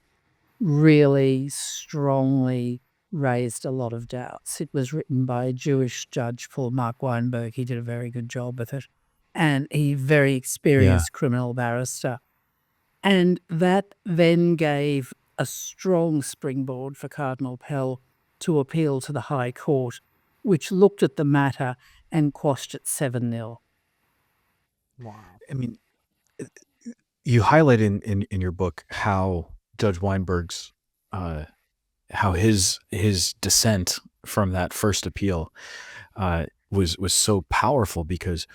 really strongly raised a lot of doubts. It was written by a Jewish judge called Mark Weinberg. He did a very good job with it. And a very experienced criminal barrister. And that then gave a strong springboard for Cardinal Pell to appeal to the High Court, which looked at the matter and quashed it 7-0. Wow. I mean, you highlight in your book how Judge Weinberg's, how his dissent from that first appeal was so powerful, because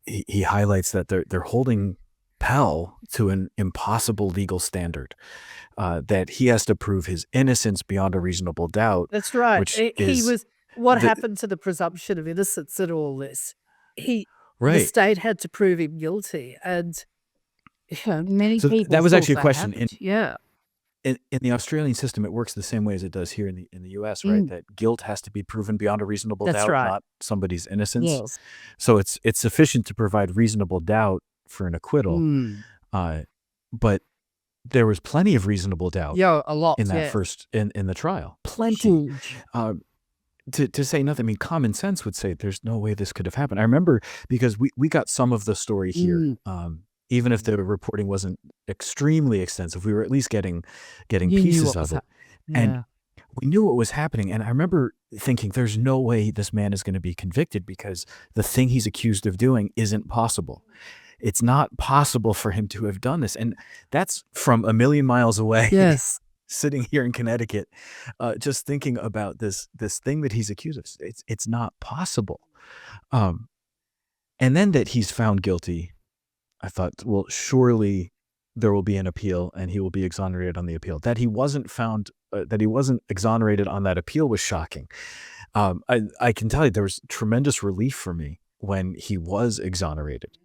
he highlights that they're holding Pell to an impossible legal standard, that he has to prove his innocence beyond a reasonable doubt. That's right. Which He is was. What happened to the presumption of innocence in all this? The right. state had to prove him guilty, and Many So people that was thought actually a that question. happened. Yeah. In the Australian system, it works the same way as it does here in the U.S., right? Mm, That guilt has to be proven beyond a reasonable that's doubt, right. not somebody's innocence. Yes. So it's sufficient to provide reasonable doubt for an acquittal, Mm. uh, but there was plenty of reasonable doubt Yeah, a lot. in that Yeah. first in the trial. Plenty. Huge. To say nothing, I mean, common sense would say there's no way this could have happened. I remember because we got some of the story here. Mm. Even if the reporting wasn't extremely extensive, we were at least getting You knew pieces what was of it. happening. And Yeah. we knew what was happening. And I remember thinking, there's no way this man is going to be convicted because the thing he's accused of doing isn't possible. It's not possible for him to have done this. And that's from a million miles away, Yes. sitting here in Connecticut, just thinking about this thing that he's accused of. It's not possible. And then that he's found guilty, I thought, well, surely there will be an appeal and he will be exonerated on the appeal. That he wasn't found, that he wasn't exonerated on that appeal was shocking. I can tell you there was tremendous relief for me when he was exonerated,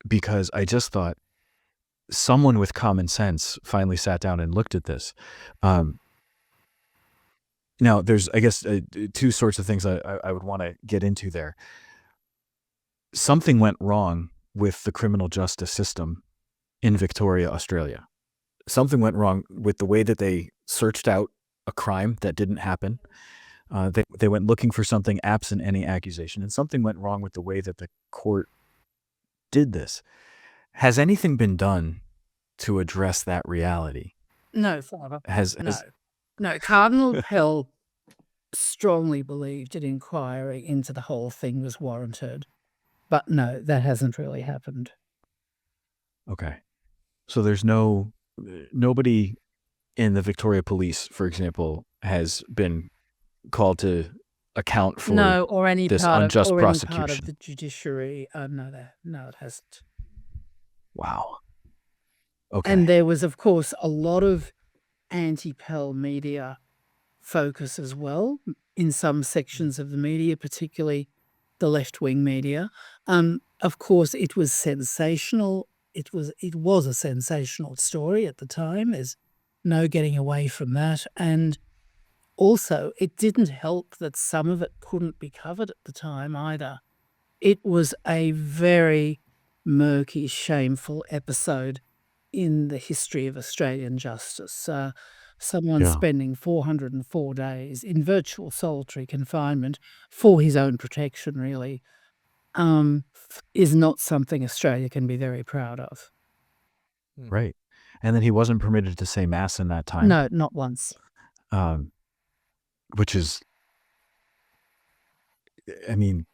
because I just thought someone with common sense finally sat down and looked at this. Now, there's, I guess, two sorts of things I would want to get into there. Something went wrong with the criminal justice system in Victoria, Australia. Something went wrong with the way that they searched out a crime that didn't happen. They went looking for something absent any accusation, and something went wrong with the way that the court did this. Has anything been done to address that reality? No, Father. No. No, Cardinal Pell strongly believed an inquiry into the whole thing was warranted. But no, that hasn't really happened. Okay. So there's nobody in the Victoria Police, for example, has been called to account for or any this part unjust of, prosecution. Any part of the judiciary. No, it hasn't. Wow. Okay. And there was, of course, a lot of anti-Pell media focus as well in some sections of the media, particularly the left-wing media. Of course, it was sensational. It was a sensational story at the time. There's no getting away from that. And also, it didn't help that some of it couldn't be covered at the time either. It was a very murky, shameful episode in the history of Australian justice. Someone spending 404 days in virtual solitary confinement for his own protection, really, is not something Australia can be very proud of. Right. And then he wasn't permitted to say Mass in that time. No, not once. Which is, I mean,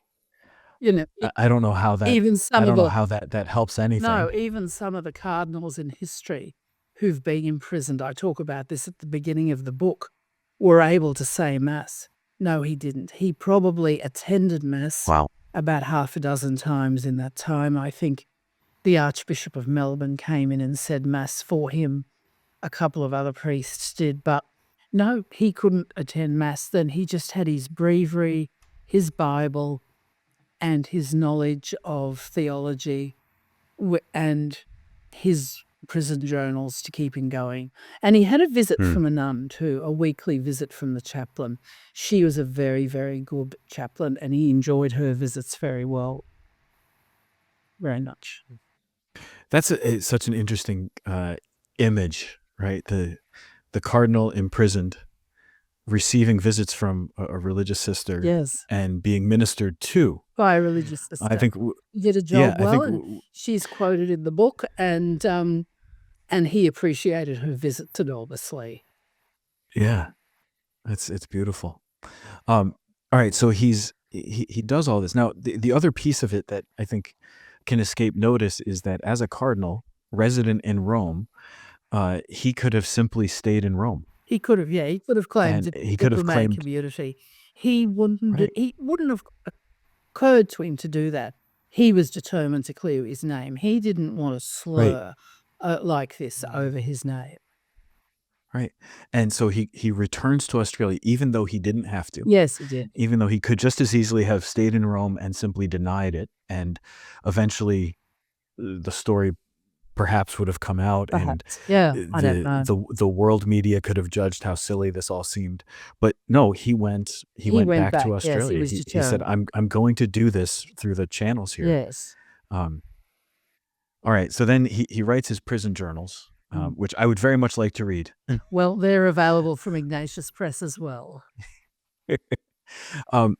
You know, I don't know how that, even some I don't of know the, how that helps anything. no, even some of the cardinals in history who've been imprisoned, I talk about this at the beginning of the book, were able to say Mass. No, he didn't. He probably attended Mass about half a dozen times in that time. I think the Archbishop of Melbourne came in and said Mass for him. A couple of other priests did, but no, he couldn't attend Mass then. He just had his breviary, his Bible, and his knowledge of theology and his prison journals to keep him going. And he had a visit from a nun too, a weekly visit from the chaplain. She was a very, very good chaplain, and he enjoyed her visits very well. Very much. That's such an interesting image, right? The cardinal imprisoned, receiving visits from a religious sister, Yes, and being ministered to by a religious sister. I think did a job I well. think And she's quoted in the book, and he appreciated her visit enormously. yeah, it's beautiful. All right, so he does all this. Now, the other piece of it that I think can escape notice is that as a cardinal resident in Rome, he could have simply stayed in Rome. He could have, he could have claimed And a he could have diplomatic claimed- immunity. He wouldn't. Right. He wouldn't have occurred to him to do that. He was determined to clear his name. He didn't want to slur like this over his name. Right. And so he returns to Australia, even though he didn't have to. Yes, he did. Even though he could just as easily have stayed in Rome and simply denied it. And eventually the story perhaps would have come out, and Perhaps. Yeah, I don't know. the world media could have judged how silly this all seemed. But no, he went He went back to back. Yes, he Australia. was He said, determined. I'm going to do this through the channels here. Yes. Um, all right. So then he writes his prison journals, Mm. which I would very much like to read. Well, they're available from Ignatius Press as well. Um,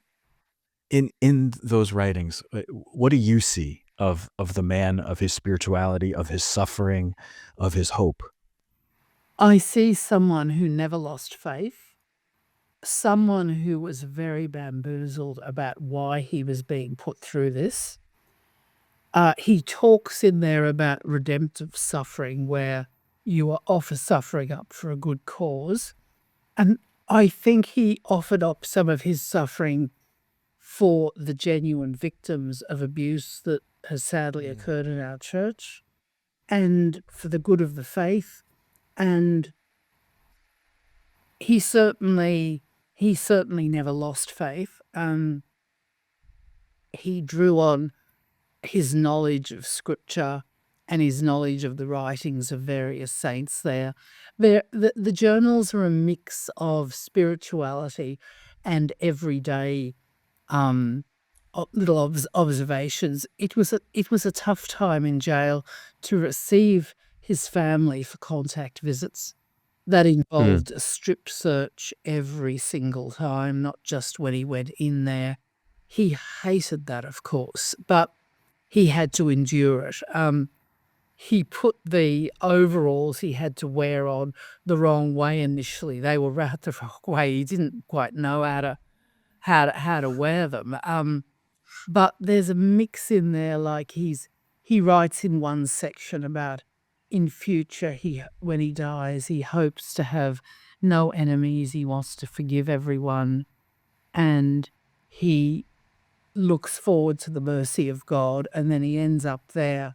in those writings, what do you see of the man, of his spirituality, of his suffering, of his hope? I see someone who never lost faith, someone who was very bamboozled about why he was being put through this. He talks in there about redemptive suffering, where you offer suffering up for a good cause. And I think he offered up some of his suffering for the genuine victims of abuse that has sadly occurred in our church, and for the good of the faith. And he certainly never lost faith. He drew on his knowledge of scripture and his knowledge of the writings of various saints there. The journals are a mix of spirituality and everyday little observations. It was a tough time in jail to receive his family for contact visits. That involved a strip search every single time, not just when he went in there. He hated that, of course, but he had to endure it. He put the overalls he had to wear on the wrong way initially. They were wrapped the wrong way. He didn't quite know how to wear them. But there's a mix in there, like he writes in one section about in future when he dies, he hopes to have no enemies. He wants to forgive everyone, and he looks forward to the mercy of God. And then he ends up there.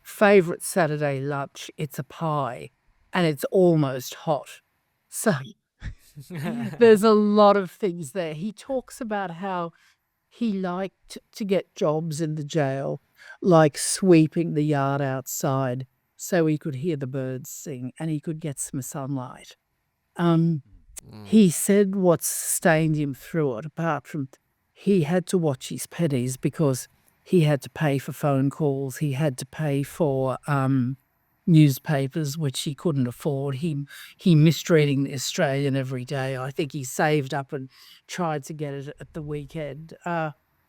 Favorite Saturday lunch, it's a pie, and it's almost hot. So there's a lot of things there. He talks about how he liked to get jobs in the jail, like sweeping the yard outside so he could hear the birds sing and he could get some sunlight. He said what sustained him through it, apart from he had to watch his pennies because he had to pay for phone calls, he had to pay for newspapers, which he couldn't afford. He missed reading The Australian every day. I think he saved up and tried to get it at the weekend.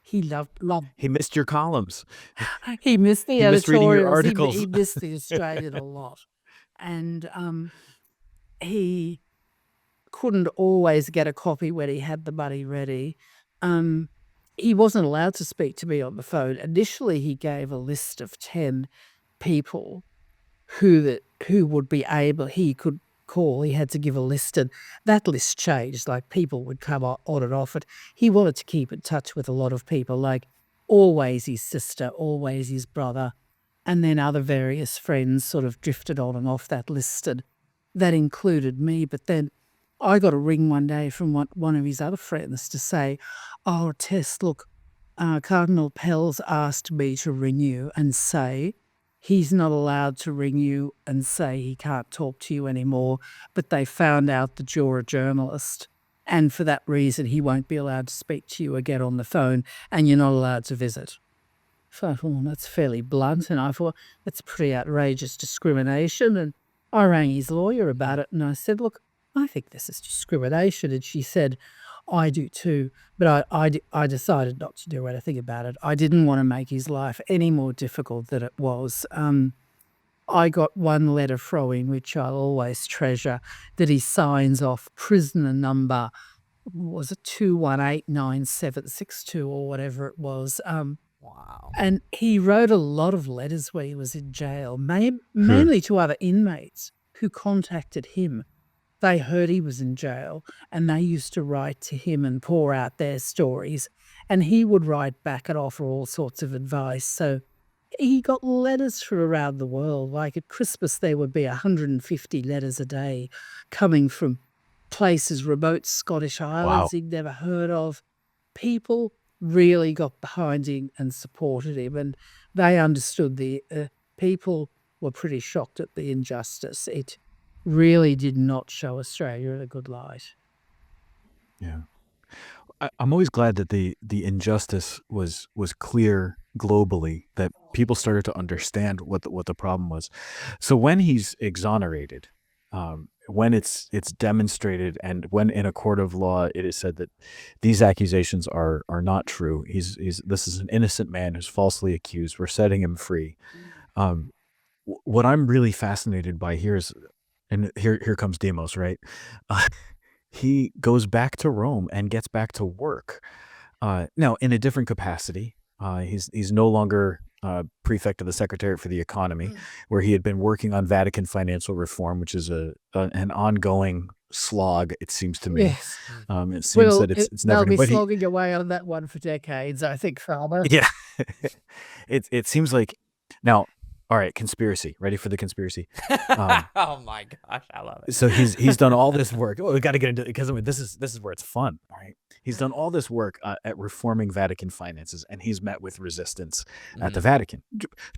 He loved. He missed your columns. He missed the He missed reading your editorials. articles. He missed The Australian a lot. And he couldn't always get a copy when he had the money ready. He wasn't allowed to speak to me on the phone. Initially, he gave a list of 10 people who would be able, he could call. He had to give a list, and that list changed. Like, people would come on and off it. He wanted to keep in touch with a lot of people, like always his sister, always his brother, and then other various friends sort of drifted on and off that list, and that included me. But then I got a ring one day from one of his other friends to say, "Oh, Tess, look, Cardinal Pell's asked me to ring you and say he's not allowed to ring you and say he can't talk to you anymore, but they found out that you're a journalist, and for that reason he won't be allowed to speak to you or get on the phone, and you're not allowed to visit." So I thought, well, that's fairly blunt, and I thought, that's pretty outrageous discrimination. And I rang his lawyer about it, and I said, "Look, I think this is discrimination." And she said, "I do too." But I decided not to do anything about it. I didn't want to make his life any more difficult than it was. I got one letter from him, which I'll always treasure, that he signs off prisoner number, was it 2189762 or whatever it was. Wow. And he wrote a lot of letters when he was in jail, mainly to other inmates who contacted him. They heard he was in jail, and they used to write to him and pour out their stories, and he would write back and offer all sorts of advice. So he got letters from around the world. Like at Christmas, there would be 150 letters a day coming from places, remote Scottish islands he'd never heard of. People really got behind him and supported him, and they understood the people were pretty shocked at the injustice. It really did not show Australia in a good light. Yeah. I'm always glad that the injustice was clear globally, that people started to understand what the problem was. So when he's exonerated, when it's demonstrated, and when in a court of law it is said that these accusations are not true, he's this is an innocent man who's falsely accused. We're setting him free. Um, what I'm really fascinated by here is, and here comes Demos, right? Uh, he goes back to Rome and gets back to work. Now, in a different capacity. He's no longer prefect of the Secretariat for the Economy, where he had been working on Vatican financial reform, which is an ongoing slog, it seems to me. Yes. It seems Well, that it's they'll never. be But he, slogging away on that one for decades, I think, Farmer. yeah, it seems like now. All right, conspiracy. Ready for the conspiracy? Oh my gosh, I love it. So he's done all this work. Oh, we got to get into it, because I mean, this is where it's fun, all right? He's done all this work at reforming Vatican finances, and he's met with resistance at the Vatican.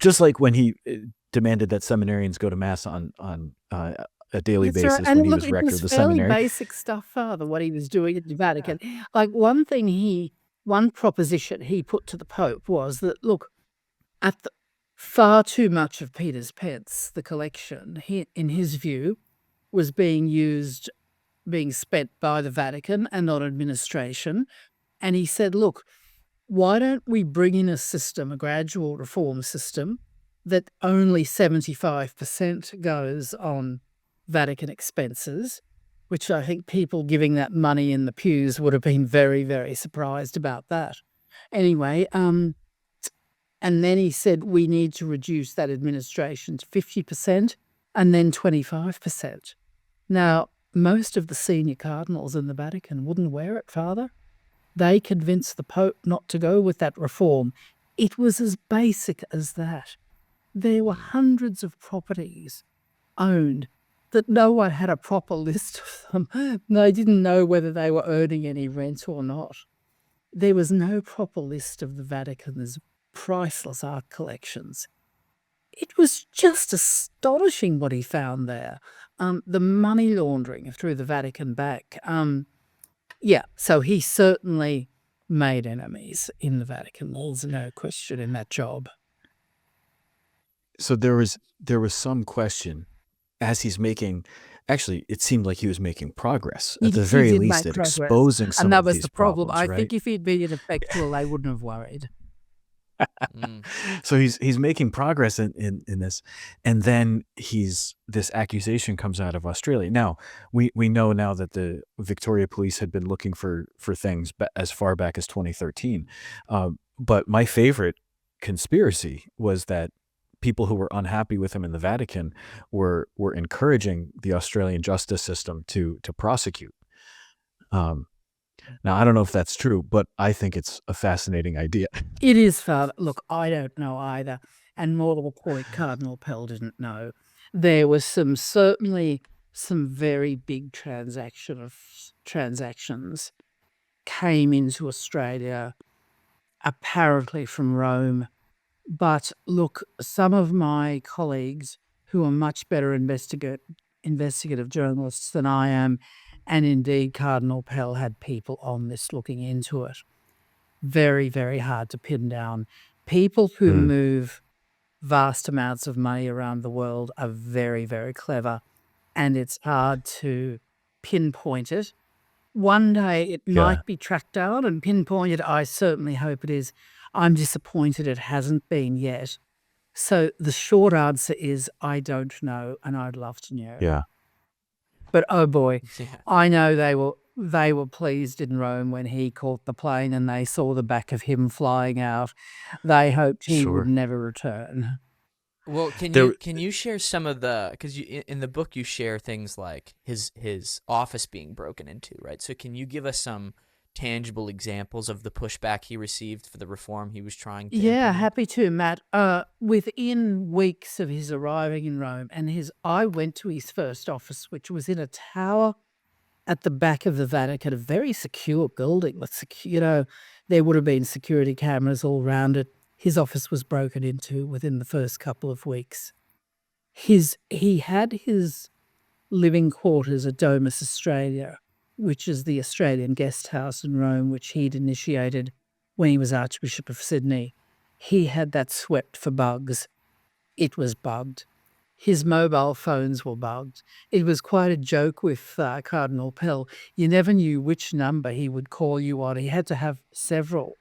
Just like when he demanded that seminarians go to mass on a daily That's right. basis And when he look, was it rector was of the fairly seminary. basic stuff, Father, what he was doing at the Vatican. Like one proposition he put to the Pope was that, look, far too much of Peter's pence, the collection, in his view, was being spent by the Vatican and not administration. And he said, look, why don't we bring in a system, a gradual reform system, that only 75% goes on Vatican expenses, which I think people giving that money in the pews would have been very, very surprised about that. Anyway, and then he said we need to reduce that administration to 50% and then 25%. Now, most of the senior cardinals in the Vatican wouldn't wear it, Father. They convinced the Pope not to go with that reform. It was as basic as that. There were hundreds of properties owned that no one had a proper list of them. They didn't know whether they were earning any rent or not. There was no proper list of the Vatican's priceless art collections. It was just astonishing what he found there. The money laundering through the Vatican back. So he certainly made enemies in the Vatican. There's no question in that job. So there was some question as he's making. Actually, it seemed like he was making progress at the very did least make at progress. exposing some And that of was these the problem. problems, I right? think if he'd been ineffectual, they wouldn't have worried. So he's making progress in this, and then this accusation comes out of Australia. Now we know now that the Victoria Police had been looking for things as far back as 2013, but my favorite conspiracy was that people who were unhappy with him in the Vatican were encouraging the Australian justice system to prosecute. Now, I don't know if that's true, but I think it's a fascinating idea. It is, Father. Look, I don't know either. And more to the point, Cardinal Pell didn't know. There was certainly some very big transactions came into Australia, apparently from Rome. But look, some of my colleagues who are much better investigative journalists than I am, and indeed Cardinal Pell had people on this looking into it. Very, very hard to pin down. People who move vast amounts of money around the world are very, very clever, and it's hard to pinpoint it. One day it might be tracked down and pinpointed. I certainly hope it is. I'm disappointed it hasn't been yet. So the short answer is I don't know, and I'd love to know. Yeah. But oh boy, Yeah. I know they were pleased in Rome when he caught the plane and they saw the back of him flying out. They hoped he Sure. would never return. Well, can you share some of the, because in the book you share things like his office being broken into, right? So can you give us some tangible examples of the pushback he received for the reform he was trying to Yeah, implement? happy to, Matt. Within weeks of his arriving in Rome, and I went to his first office, which was in a tower at the back of the Vatican, a very secure building with There would have been security cameras all around it. His office was broken into within the first couple of weeks. He had his living quarters at Domus Australia, which is the Australian guest house in Rome, which he'd initiated when he was Archbishop of Sydney. He had that swept for bugs. It was bugged. His mobile phones were bugged. It was quite a joke with Cardinal Pell. You never knew which number he would call you on. He had to have several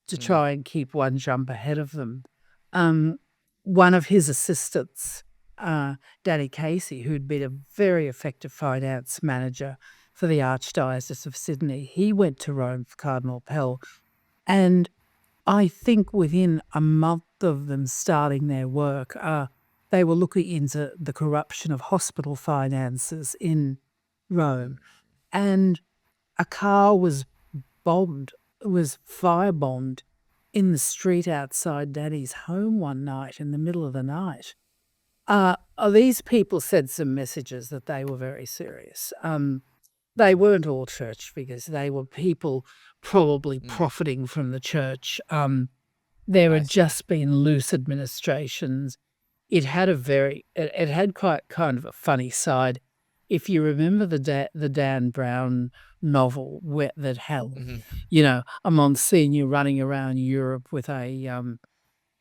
to try and keep one jump ahead of them. One of his assistants, Danny Casey, who'd been a very effective finance manager for the Archdiocese of Sydney, he went to Rome for Cardinal Pell. And I think within a month of them starting their work, they were looking into the corruption of hospital finances in Rome. And a car was firebombed in the street outside Danny's home one night in the middle of the night. These people said some messages that they were very serious. They weren't all church figures. They were people probably profiting from the church. There had just been loose administrations. It had quite kind of a funny side. If you remember the Dan Brown novel that had, a Monsignor running around Europe with a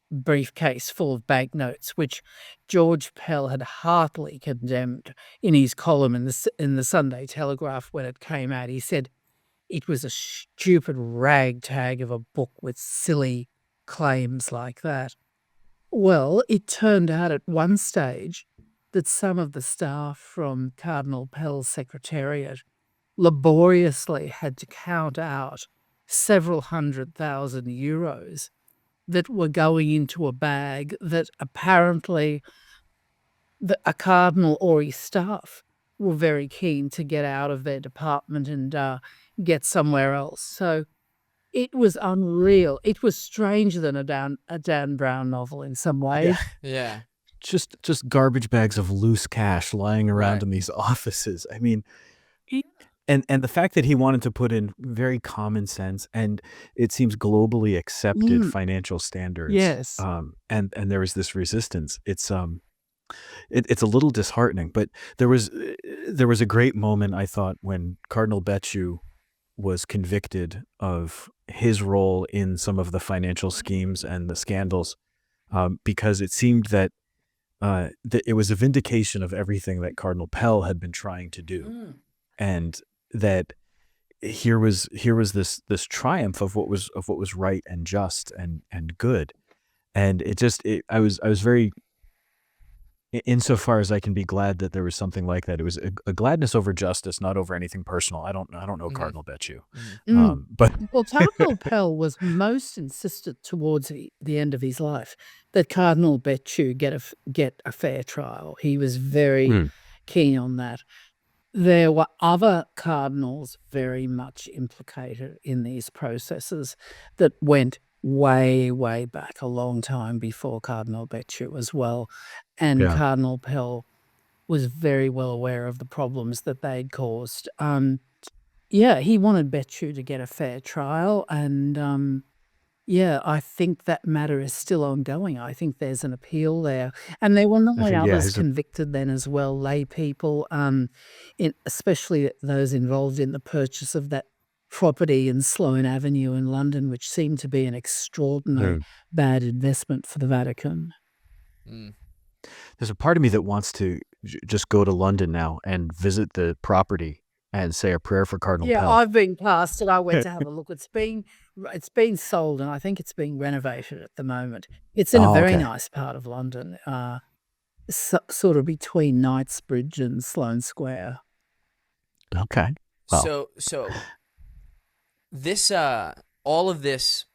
briefcase full of banknotes, which George Pell had heartily condemned in his column in the Sunday Telegraph when it came out. He said it was a stupid ragtag of a book with silly claims like that. Well, it turned out at one stage that some of the staff from Cardinal Pell's Secretariat laboriously had to count out several €100,000 that were going into a bag that apparently a cardinal or his staff were very keen to get out of their department and get somewhere else. So it was unreal. It was stranger than a Dan Brown novel in some ways. Yeah. Just garbage bags of loose cash lying around in these offices. I mean, and the fact that he wanted to put in very common sense and it seems globally accepted financial standards. Yes. And there was this resistance. It's a little disheartening, but there was a great moment, I thought, when Cardinal Becciu was convicted of his role in some of the financial schemes and the scandals, because it seemed that it was a vindication of everything that Cardinal Pell had been trying to do, and that here was this triumph of what was right and just and good, and I was very, insofar as I can be glad that there was something like that. It was a gladness over justice, not over anything personal. I don't know Cardinal Becciu, but Well, Cardinal Pell was most insistent towards the end of his life that Cardinal Becciu get a fair trial. He was very keen on that. There were other cardinals very much implicated in these processes that went way, way back, a long time before Cardinal Becciu as well. And Cardinal Pell was very well aware of the problems that they'd caused. He wanted Becciu to get a fair trial. And I think that matter is still ongoing. I think there's an appeal there. And there were nine others convicted then as well, lay people, especially those involved in the purchase of that property in Sloane Avenue in London, which seemed to be an extraordinary bad investment for the Vatican. There's a part of me that wants to just go to London now and visit the property and say a prayer for Cardinal Pell. Yeah, I've been past it. I went to have a look. It's been sold, and I think it's being renovated at the moment. It's in a very nice part of London, sort of between Knightsbridge and Sloane Square. Okay. Well. So this all of this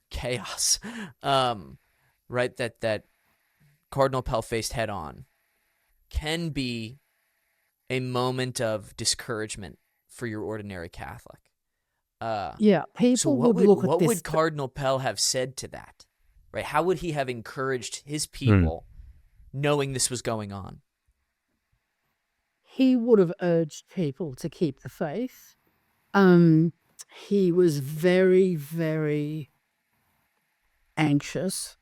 chaos, right? That Cardinal Pell faced head on can be a moment of discouragement for your ordinary Catholic. People would look at this. What would Cardinal Pell have said to that? Right? How would he have encouraged his people knowing this was going on? He would have urged people to keep the faith. He was very, very anxious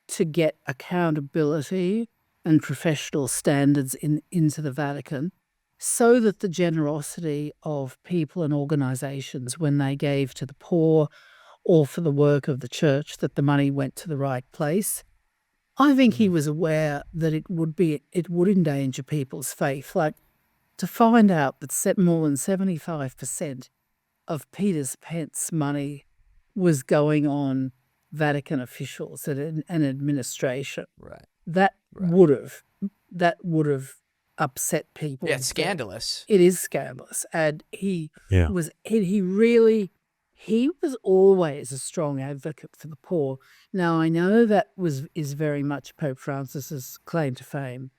to get accountability and professional standards into the Vatican, so that the generosity of people and organisations, when they gave to the poor or for the work of the church, that the money went to the right place. I think he was aware that it would endanger people's faith. Like, to find out that more than 75% of Peter's Pence money was going on Vatican officials and administration. Right. That would have upset people. Yeah, it's scandalous. It is scandalous. And he Yeah. was always a strong advocate for the poor. Now, I know that is very much Pope Francis's claim to fame,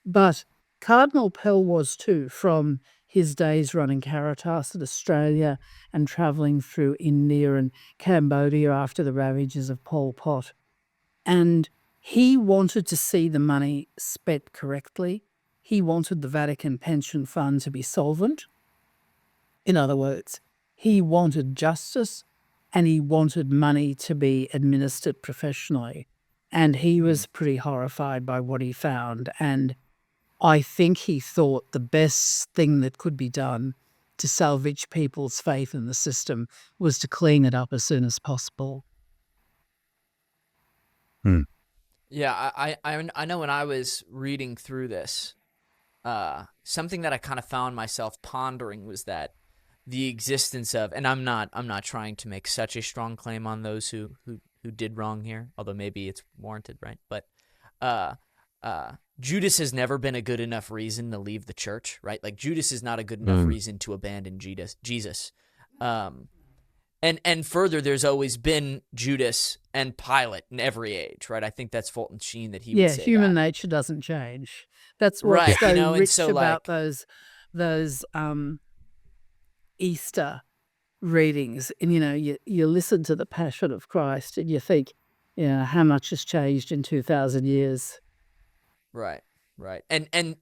but Cardinal Pell was too, from his days running Caritas in Australia and travelling through India and Cambodia after the ravages of Pol Pot. And he wanted to see the money spent correctly. He wanted the Vatican pension fund to be solvent. In other words, he wanted justice and he wanted money to be administered professionally. And he was pretty horrified by what he found. And I think he thought the best thing that could be done to salvage people's faith in the system was to clean it up as soon as possible. Yeah, I know when I was reading through this, something that I kind of found myself pondering was that the existence of, and I'm not trying to make such a strong claim on those who did wrong here, although maybe it's warranted, right? But Judas has never been a good enough reason to leave the church, right? Like, Judas is not a good enough reason to abandon Jesus. And further, there's always been Judas and Pilate in every age, right? I think that's Fulton Sheen that he would say human that. nature doesn't change. That's what's Right, so and rich so, about like, those Easter readings. And, you listen to the Passion of Christ and you think, how much has changed in 2,000 years. Right. And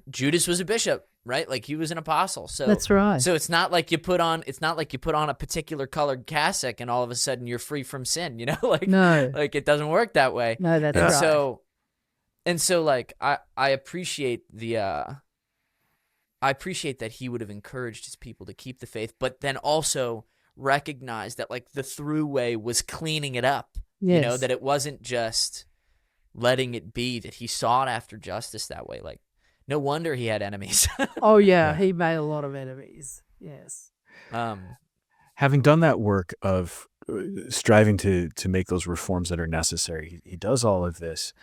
Judas was a bishop, right? Like, he was an apostle. So That's right. So it's not like you put on a particular colored cassock and all of a sudden you're free from sin, Like, No. like, it doesn't work that way. No, that's and right. So like, I appreciate I appreciate that he would have encouraged his people to keep the faith, but then also recognize that, like, the through way was cleaning it up. Yes. That it wasn't just letting it be, that he sought after justice that way. Like, no wonder he had enemies. Oh, yeah, he made a lot of enemies. Yes. Having done that work of striving to make those reforms that are necessary, he does all of this.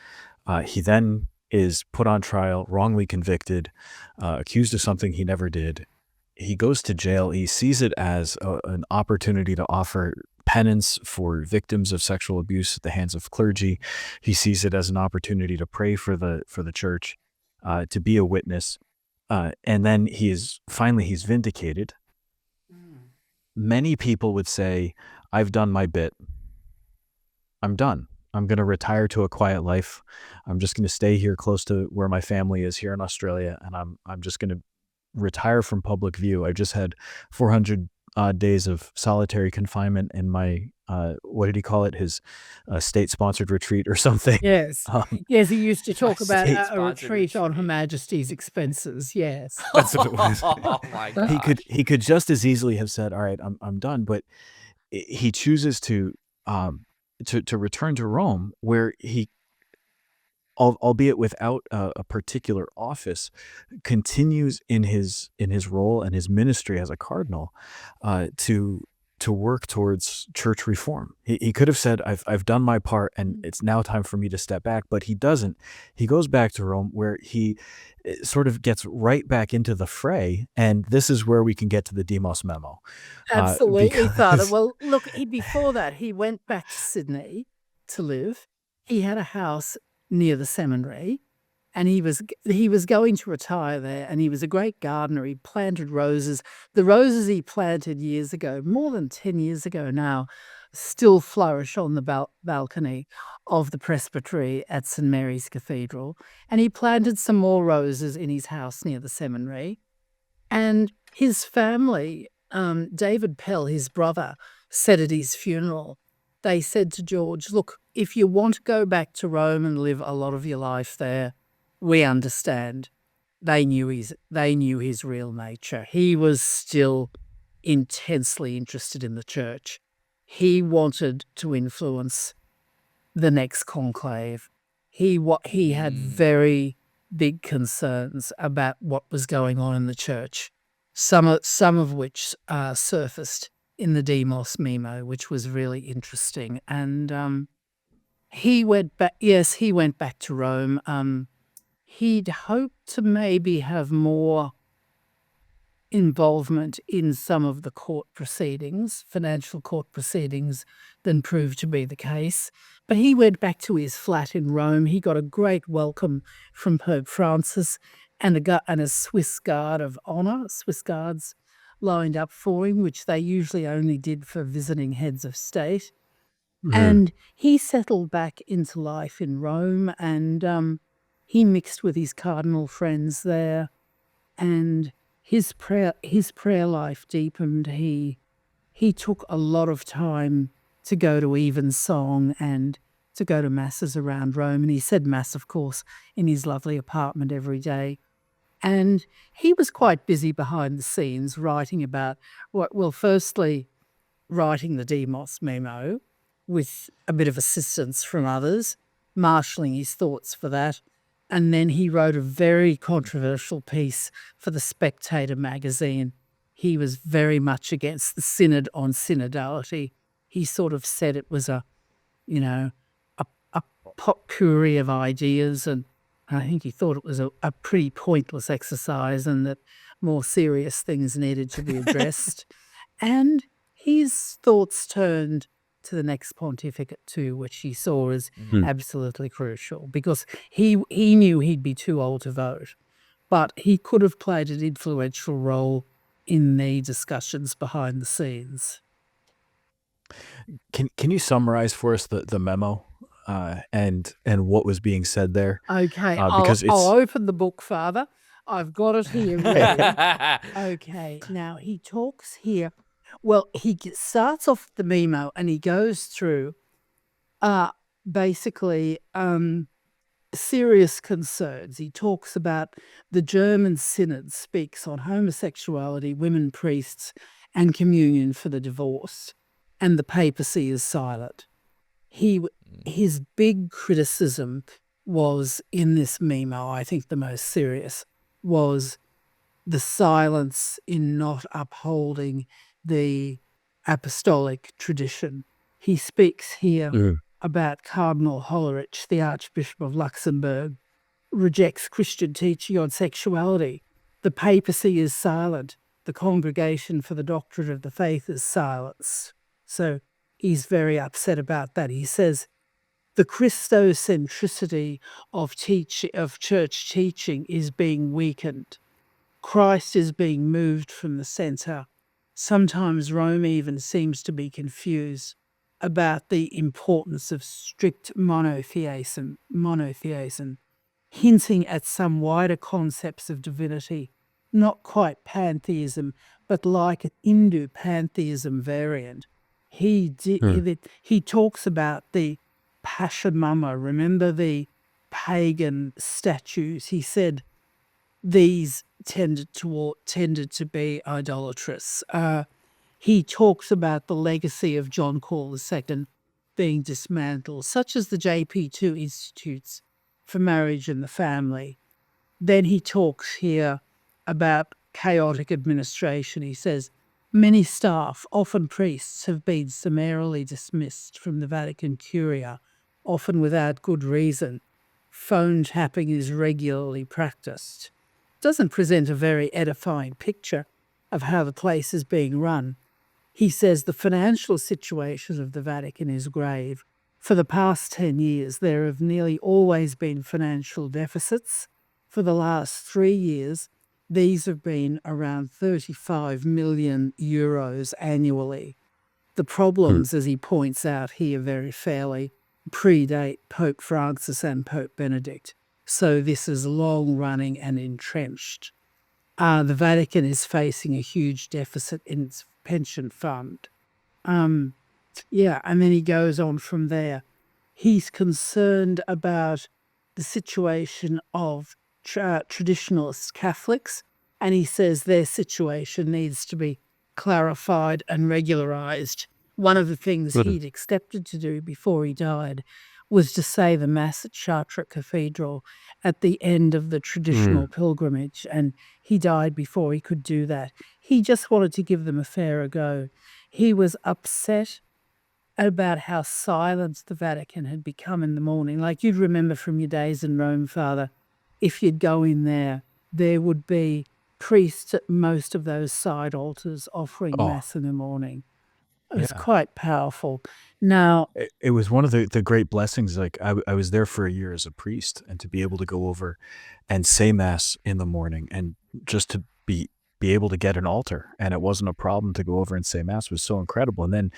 He then is put on trial, wrongly convicted, accused of something he never did. He goes to jail. He sees it as an opportunity to offer penance for victims of sexual abuse at the hands of clergy. He sees it as an opportunity to pray for the church, to be a witness. And then he's vindicated. Many people would say, I've done my bit. I'm done. I'm going to retire to a quiet life. I'm just going to stay here close to where my family is here in Australia. And I'm just going to retire from public view. I just had 400 days of solitary confinement in my, what did he call it? His state-sponsored retreat or something. Yes. Yes, he used to talk about a state-sponsored retreat on Her Majesty's expenses. Yes. That's what it was. Oh my gosh. He could just as easily have said, all right, I'm done. But he chooses to return to Rome, where he, albeit without a particular office, continues in his role and his ministry as a cardinal, to work towards church reform. He could have said, I've done my part and it's now time for me to step back, but he doesn't. He goes back to Rome, where he sort of gets right back into the fray, and this is where we can get to the Demos memo. Absolutely, Father. Well, look, before that, he went back to Sydney to live. He had a house near the seminary, and he was going to retire there, and he was a great gardener. He planted roses. The roses he planted years ago, more than 10 years ago now, still flourish on the balcony of the presbytery at St. Mary's Cathedral. And he planted some more roses in his house near the seminary. And his family David Pell, his brother, said at his funeral, they said to George, look, if you want to go back to Rome and live a lot of your life there, we understand. They knew his real nature. He was still intensely interested in the church. He wanted to influence the next conclave. He had very big concerns about what was going on in the church, some of which surfaced in the Demos memo, which was really interesting. And he went back. Yes, he went back to Rome. He'd hoped to maybe have more involvement in some of the court proceedings, financial court proceedings, than proved to be the case. But he went back to his flat in Rome. He got a great welcome from Pope Francis and a Swiss Guard of Honour, Swiss Guards lined up for him, which they usually only did for visiting heads of state. And he settled back into life in Rome, and he mixed with his cardinal friends there, and his prayer life deepened. He took a lot of time to go to evensong and to go to masses around Rome, and he said mass, of course, in his lovely apartment every day. And he was quite busy behind the scenes writing about firstly, writing the Demos memo with a bit of assistance from others, marshalling his thoughts for that. And then he wrote a very controversial piece for the Spectator magazine. He was very much against the synod on synodality. He sort of said it was a potpourri of ideas, and I think he thought it was a pretty pointless exercise and that more serious things needed to be addressed. And his thoughts turned to the next pontificate too, which he saw as absolutely crucial, because he knew he'd be too old to vote, but he could have played an influential role in the discussions behind the scenes. Can you summarize for us the memo and what was being said there? Okay, Because I'll open the book, Father. I've got it here ready. Okay, now he talks here. Well, he starts off the memo and he goes through basically serious concerns. He talks about the German synod speaks on homosexuality, women priests, and communion for the divorced, and the papacy is silent. His big criticism was in this memo, I think the most serious, was the silence in not upholding the apostolic tradition. He speaks here about Cardinal Hollerich, the Archbishop of Luxembourg, rejects Christian teaching on sexuality. The papacy is silent. The Congregation for the Doctrine of the Faith is silent. So he's very upset about that. He says, the Christocentricity of church teaching is being weakened. Christ is being moved from the centre. Sometimes Rome even seems to be confused about the importance of strict monotheism, hinting at some wider concepts of divinity, not quite pantheism, but like an Hindu pantheism variant. He talks about the Pachamama, remember the pagan statues? He said these tended to be idolatrous. He talks about the legacy of John Paul II being dismantled, such as the JP2 Institutes for Marriage and the Family. Then he talks here about chaotic administration. He says, many staff, often priests, have been summarily dismissed from the Vatican Curia, often without good reason. Phone tapping is regularly practiced. Doesn't present a very edifying picture of how the place is being run. He says the financial situation of the Vatican is grave. For the past 10 years, there have nearly always been financial deficits. For the last 3 years, these have been around 35 million euros annually. The problems, as he points out here very fairly, predate Pope Francis and Pope Benedict. So this is long-running and entrenched. The Vatican is facing a huge deficit in its pension fund. And then he goes on from there. He's concerned about the situation of traditionalist Catholics, and he says their situation needs to be clarified and regularized. One of the things he'd accepted to do before he died was to say the Mass at Chartres Cathedral at the end of the traditional pilgrimage, and he died before he could do that. He just wanted to give them a fairer go. He was upset about how silent the Vatican had become in the morning. Like you'd remember from your days in Rome, Father, if you'd go in there, there would be priests at most of those side altars offering Mass in the morning. It was quite powerful. Now, it was one of the great blessings. Like I was there for a year as a priest, and to be able to go over and say Mass in the morning, and just to be able to get an altar, and it wasn't a problem to go over and say Mass, was so incredible. And then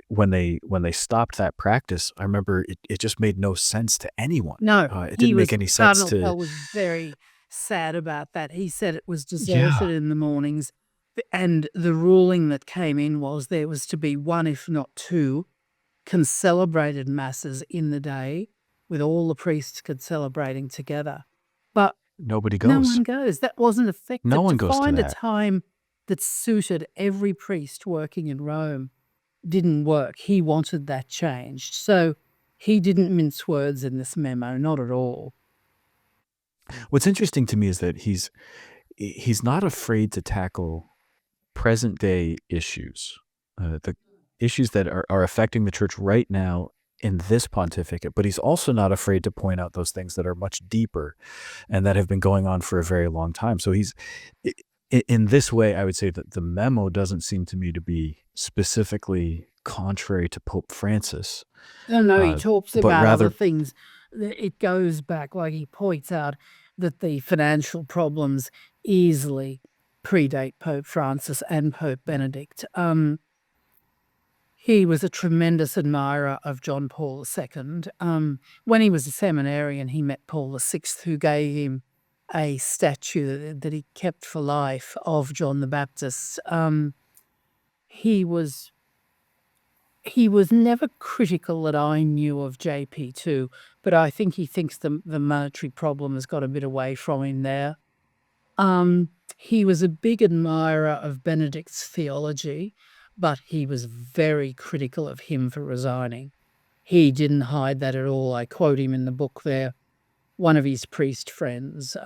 when they stopped that practice, I remember it just made no sense to anyone. No, it didn't make any sense Cardinal Pell to. was very sad about that. He said it was deserted in the mornings, and the ruling that came in was there was to be one, if not two, concelebrated masses in the day, with all the priests concelebrating together. But Nobody goes. no one goes. That wasn't effective. No one goes to find a that. time that suited every priest working in Rome didn't work. He wanted that changed. So he didn't mince words in this memo, not at all. What's interesting to me is that he's not afraid to tackle present day issues, the issues that are affecting the church right now in this pontificate, but he's also not afraid to point out those things that are much deeper and that have been going on for a very long time. So he's, in this way, I would say that the memo doesn't seem to me to be specifically contrary to Pope Francis. No, he talks but about rather- other things. It goes back, like he points out that the financial problems easily predate Pope Francis and Pope Benedict. He was a tremendous admirer of John Paul II. When he was a seminarian, he met Paul VI, who gave him a statue that he kept for life of John the Baptist. He was never critical that I knew of JP2, but I think he thinks the monetary problem has got a bit away from him there. He was a big admirer of Benedict's theology, but he was very critical of him for resigning. He didn't hide that at all. I quote him in the book there. One of his priest friends,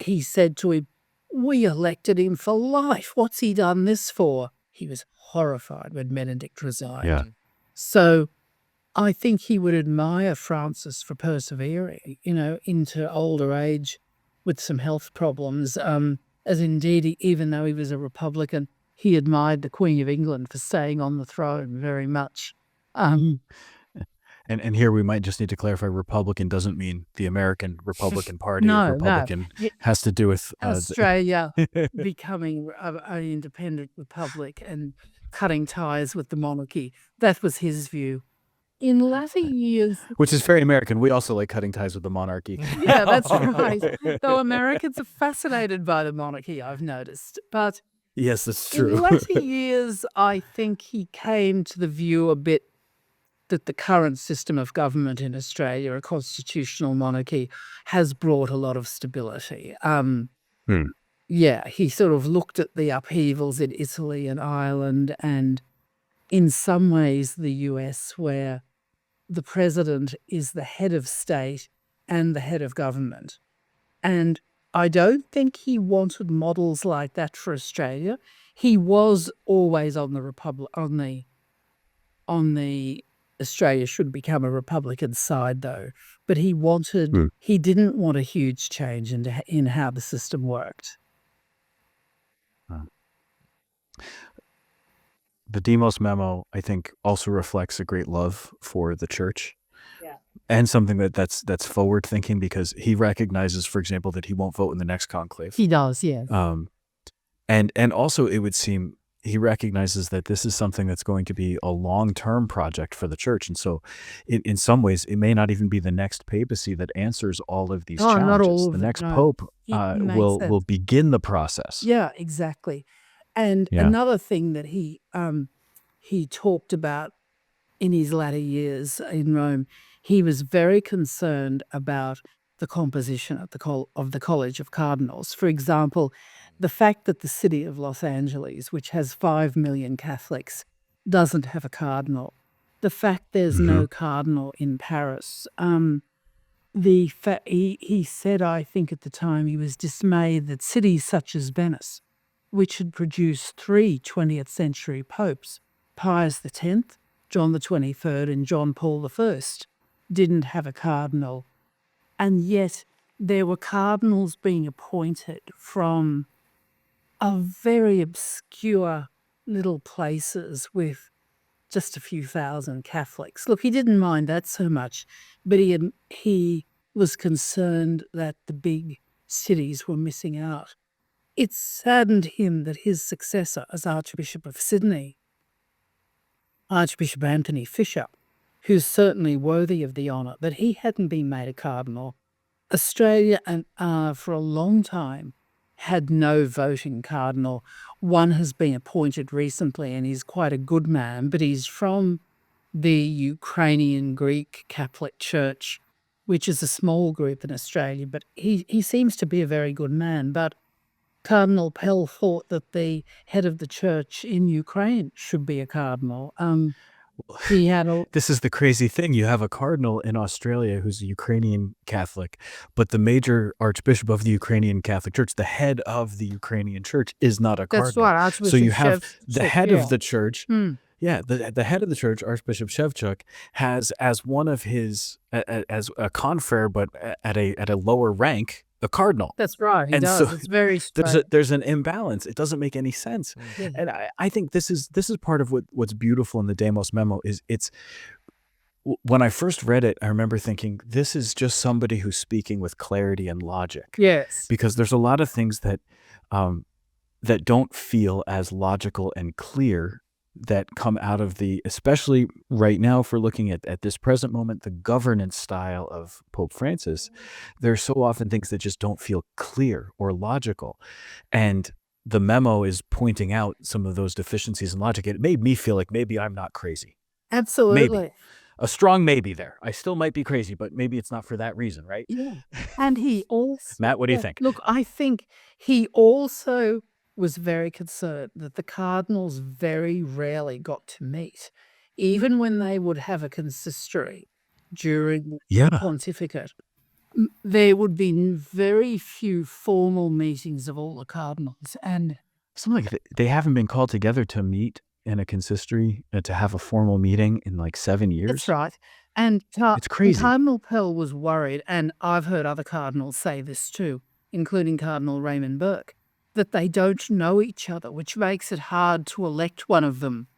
he said to him, "We elected him for life. What's he done this for?" He was horrified when Benedict resigned. Yeah. So I think he would admire Francis for persevering, into older age with some health problems, as indeed, even though he was a Republican, he admired the Queen of England for staying on the throne very much. And here we might just need to clarify, Republican doesn't mean the American Republican Party. No. Republican has to do with Australia becoming an independent republic and cutting ties with the monarchy. That was his view. In latter years... Which is very American. We also like cutting ties with the monarchy. Yeah, that's right. Though Americans are fascinated by the monarchy, I've noticed. But yes, that's true. in latter years, I think he came to the view a bit that the current system of government in Australia, a constitutional monarchy, has brought a lot of stability. Yeah, he sort of looked at the upheavals in Italy and Ireland and in some ways the US, where the president is the head of state and the head of government. And I don't think he wanted models like that for Australia. He was always on the Australia should become a Republican side, though. But he didn't want a huge change in how the system worked. The Demos memo, I think, also reflects a great love for the church. And something that's forward thinking, because he recognizes, for example, that he won't vote in the next conclave. He does, yes. And also, it would seem he recognizes that this is something that's going to be a long-term project for the church. And so in some ways, it may not even be the next papacy that answers all of these Oh, not all challenges. The of it, next no. pope He makes will sense. begin the process. Yeah, exactly. And Yeah. another thing that he talked about in his latter years in Rome, he was very concerned about the composition of the College of Cardinals. For example, the fact that the city of Los Angeles, which has 5 million Catholics, doesn't have a cardinal. The fact there's no cardinal in Paris. He said, I think at the time, he was dismayed that cities such as Venice, which had produced 3 20th century popes, Pius X, John the 23rd, and John Paul I, didn't have a cardinal. And yet there were cardinals being appointed from very obscure little places with just a few thousand Catholics. Look, he didn't mind that so much, but he was concerned that the big cities were missing out. It saddened him that his successor as Archbishop of Sydney, Archbishop Anthony Fisher, who's certainly worthy of the honour, that he hadn't been made a cardinal. Australia for a long time had no voting cardinal. One has been appointed recently and he's quite a good man, but he's from the Ukrainian Greek Catholic Church, which is a small group in Australia, but he seems to be a very good man. But Cardinal Pell thought that the head of the church in Ukraine should be a cardinal. He had a This is the crazy thing. You have a cardinal in Australia who's a Ukrainian Catholic, but the major archbishop of the Ukrainian Catholic Church, the head of the Ukrainian church, is not a that's cardinal. right, So Archbishop you have the Shevchuk, head yeah. of the church. Yeah, the head of the church, Archbishop Shevchuk, has as one of his as a confrere, but at a lower rank, a cardinal. That's right, he And does. so It's very strange. there's an imbalance. It doesn't make any sense. Yeah. And I think this is part of what's beautiful in the Demos memo is when I first read it, I remember thinking this is just somebody who's speaking with clarity and logic. Yes. Because there's a lot of things that that don't feel as logical and clear that come out of especially right now, if we're looking at this present moment, the governance style of Pope Francis. There's so often things that just don't feel clear or logical. And the memo is pointing out some of those deficiencies in logic. It made me feel like maybe I'm not crazy. Absolutely. Maybe. A strong maybe there. I still might be crazy, but maybe it's not for that reason, right? Yeah. And he also, Matt, what do you think? Look, I think he also was very concerned that the cardinals very rarely got to meet, even when they would have a consistory during the pontificate. There would be very few formal meetings of all the cardinals, and something like they haven't been called together to meet in a consistory to have a formal meeting in like 7 years. That's right. And it's crazy. Cardinal Pell was worried, and I've heard other cardinals say this too, including Cardinal Raymond Burke, that they don't know each other, which makes it hard to elect one of them.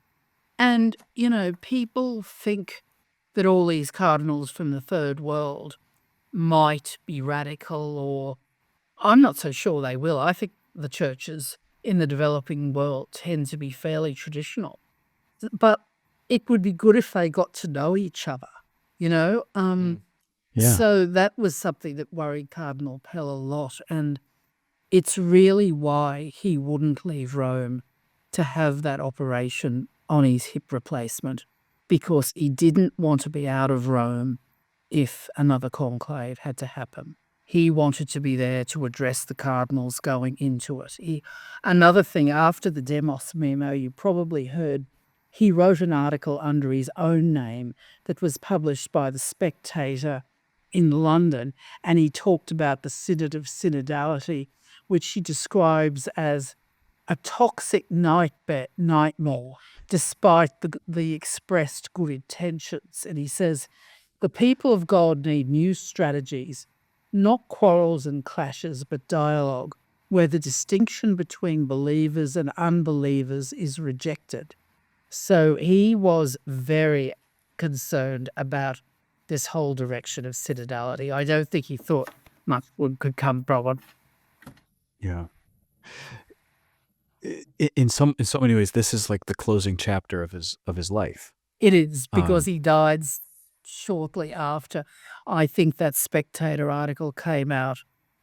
And, you know, people think that all these cardinals from the third world might be radical, or I'm not so sure they will. I think the churches in the developing world tend to be fairly traditional. But it would be good if they got to know each other, you know? So that was something that worried Cardinal Pell a lot. And it's really why he wouldn't leave Rome to have that operation on his hip replacement, because he didn't want to be out of Rome if another conclave had to happen. He wanted to be there to address the cardinals going into it. Another thing, after the Demos memo, you probably heard, he wrote an article under his own name that was published by The Spectator in London, and he talked about the Synod of Synodality, which he describes as a toxic nightmare, despite the expressed good intentions. And he says, the people of God need new strategies, not quarrels and clashes, but dialogue, where the distinction between believers and unbelievers is rejected. So he was very concerned about this whole direction of synodality. I don't think he thought much good could come from it. Yeah. in so many ways, this is like the closing chapter of his life. It is, because Um, he died shortly after. I think that Spectator article came out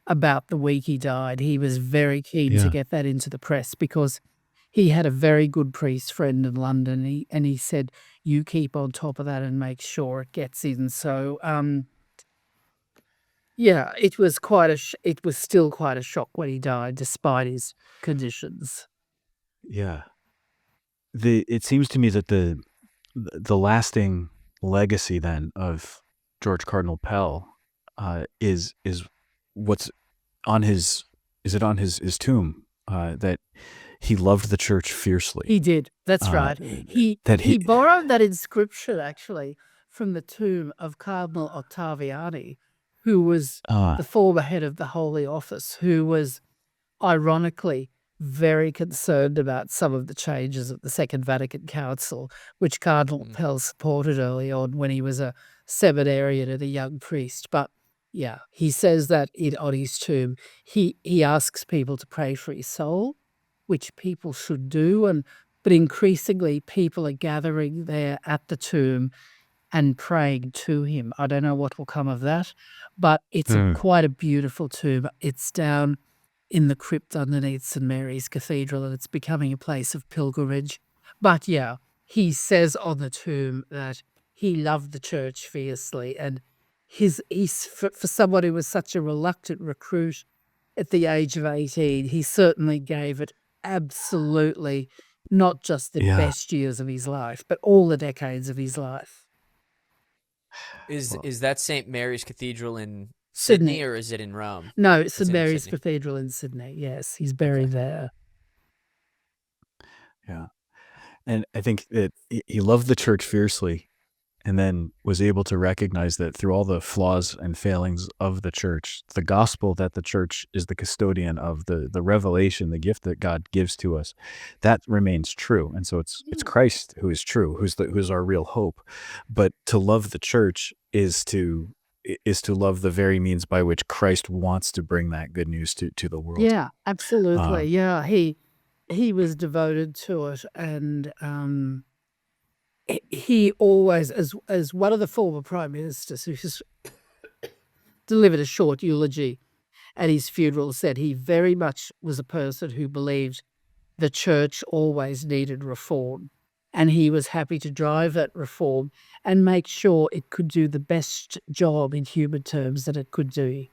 about the week he died. He was very keen to yeah, get that into the press because he had a very good priest friend in London. He said, "You keep on top of that and make sure it gets in." So, yeah, it was it was still quite a shock when he died, despite his conditions. yeah. It seems to me that the lasting legacy then of George Cardinal Pell is what's on his is it on his tomb that he loved the church fiercely. He did. That's Uh, right. He that he he borrowed that inscription actually from the tomb of Cardinal Ottaviani, who was uh, the former head of the Holy Office, who was ironically very concerned about some of the changes at the Second Vatican Council, which Cardinal Mm. Pell supported early on when he was a seminarian and a young priest. But yeah, he says that on his tomb, he asks people to pray for his soul, which people should do, but increasingly people are gathering there at the tomb and praying to him. I don't know what will come of that, but it's Hmm. quite a beautiful tomb. It's down in the crypt underneath St. Mary's Cathedral, and it's becoming a place of pilgrimage. But yeah, he says on the tomb that he loved the church fiercely, and for someone who was such a reluctant recruit at the age of 18, he certainly gave it absolutely not just the yeah. best years of his life, but all the decades of his life. Well, Is that St. Mary's Cathedral in Sydney, Sydney. or is it in Rome? No, it's It's St. in Mary's Sydney. Cathedral in Sydney. Yes, he's Okay. buried there. yeah. And I think that he loved the church fiercely, and then was able to recognize that through all the flaws and failings of the church, the gospel that the church is the custodian of, the revelation, the gift that God gives to us, that remains true. And so it's Christ who is true, who's our real hope. But to love the church is to love the very means by which Christ wants to bring that good news to the world. Yeah, absolutely. Um, Yeah, he was devoted to it, and he always, as one of the former prime ministers who just delivered a short eulogy at his funeral, said he very much was a person who believed the church always needed reform, and he was happy to drive that reform and make sure it could do the best job in human terms that it could do.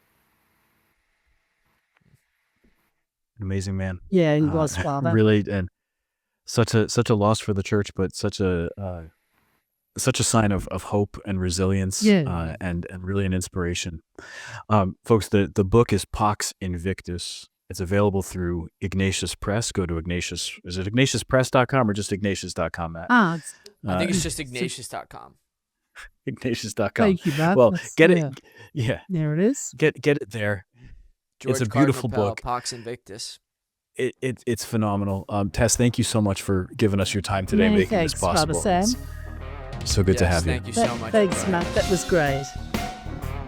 an amazing man. Yeah, he was, Father. Really, and such a loss for the church, but such a sign of hope and resilience, Yeah. and really an inspiration. Folks, the book is Pax Invictus. It's available through Ignatius Press. Go to Ignatius. Is it ignatiuspress.com or just ignatius.com, Matt? I think it's Uh, just Ignatius.com. Ignatius.com. Thank you, Matt. Well, get yeah. it. Yeah, There it is. get it there. George a Cardinal beautiful Pell, book. Pax Invictus. It's phenomenal. Tess, thank you so much for giving us your time today, Many making thanks, this possible. Brother Sam. It's so good to Yes, have you. thank you so much. Thanks, Brian. Matt. That was great.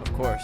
Of course.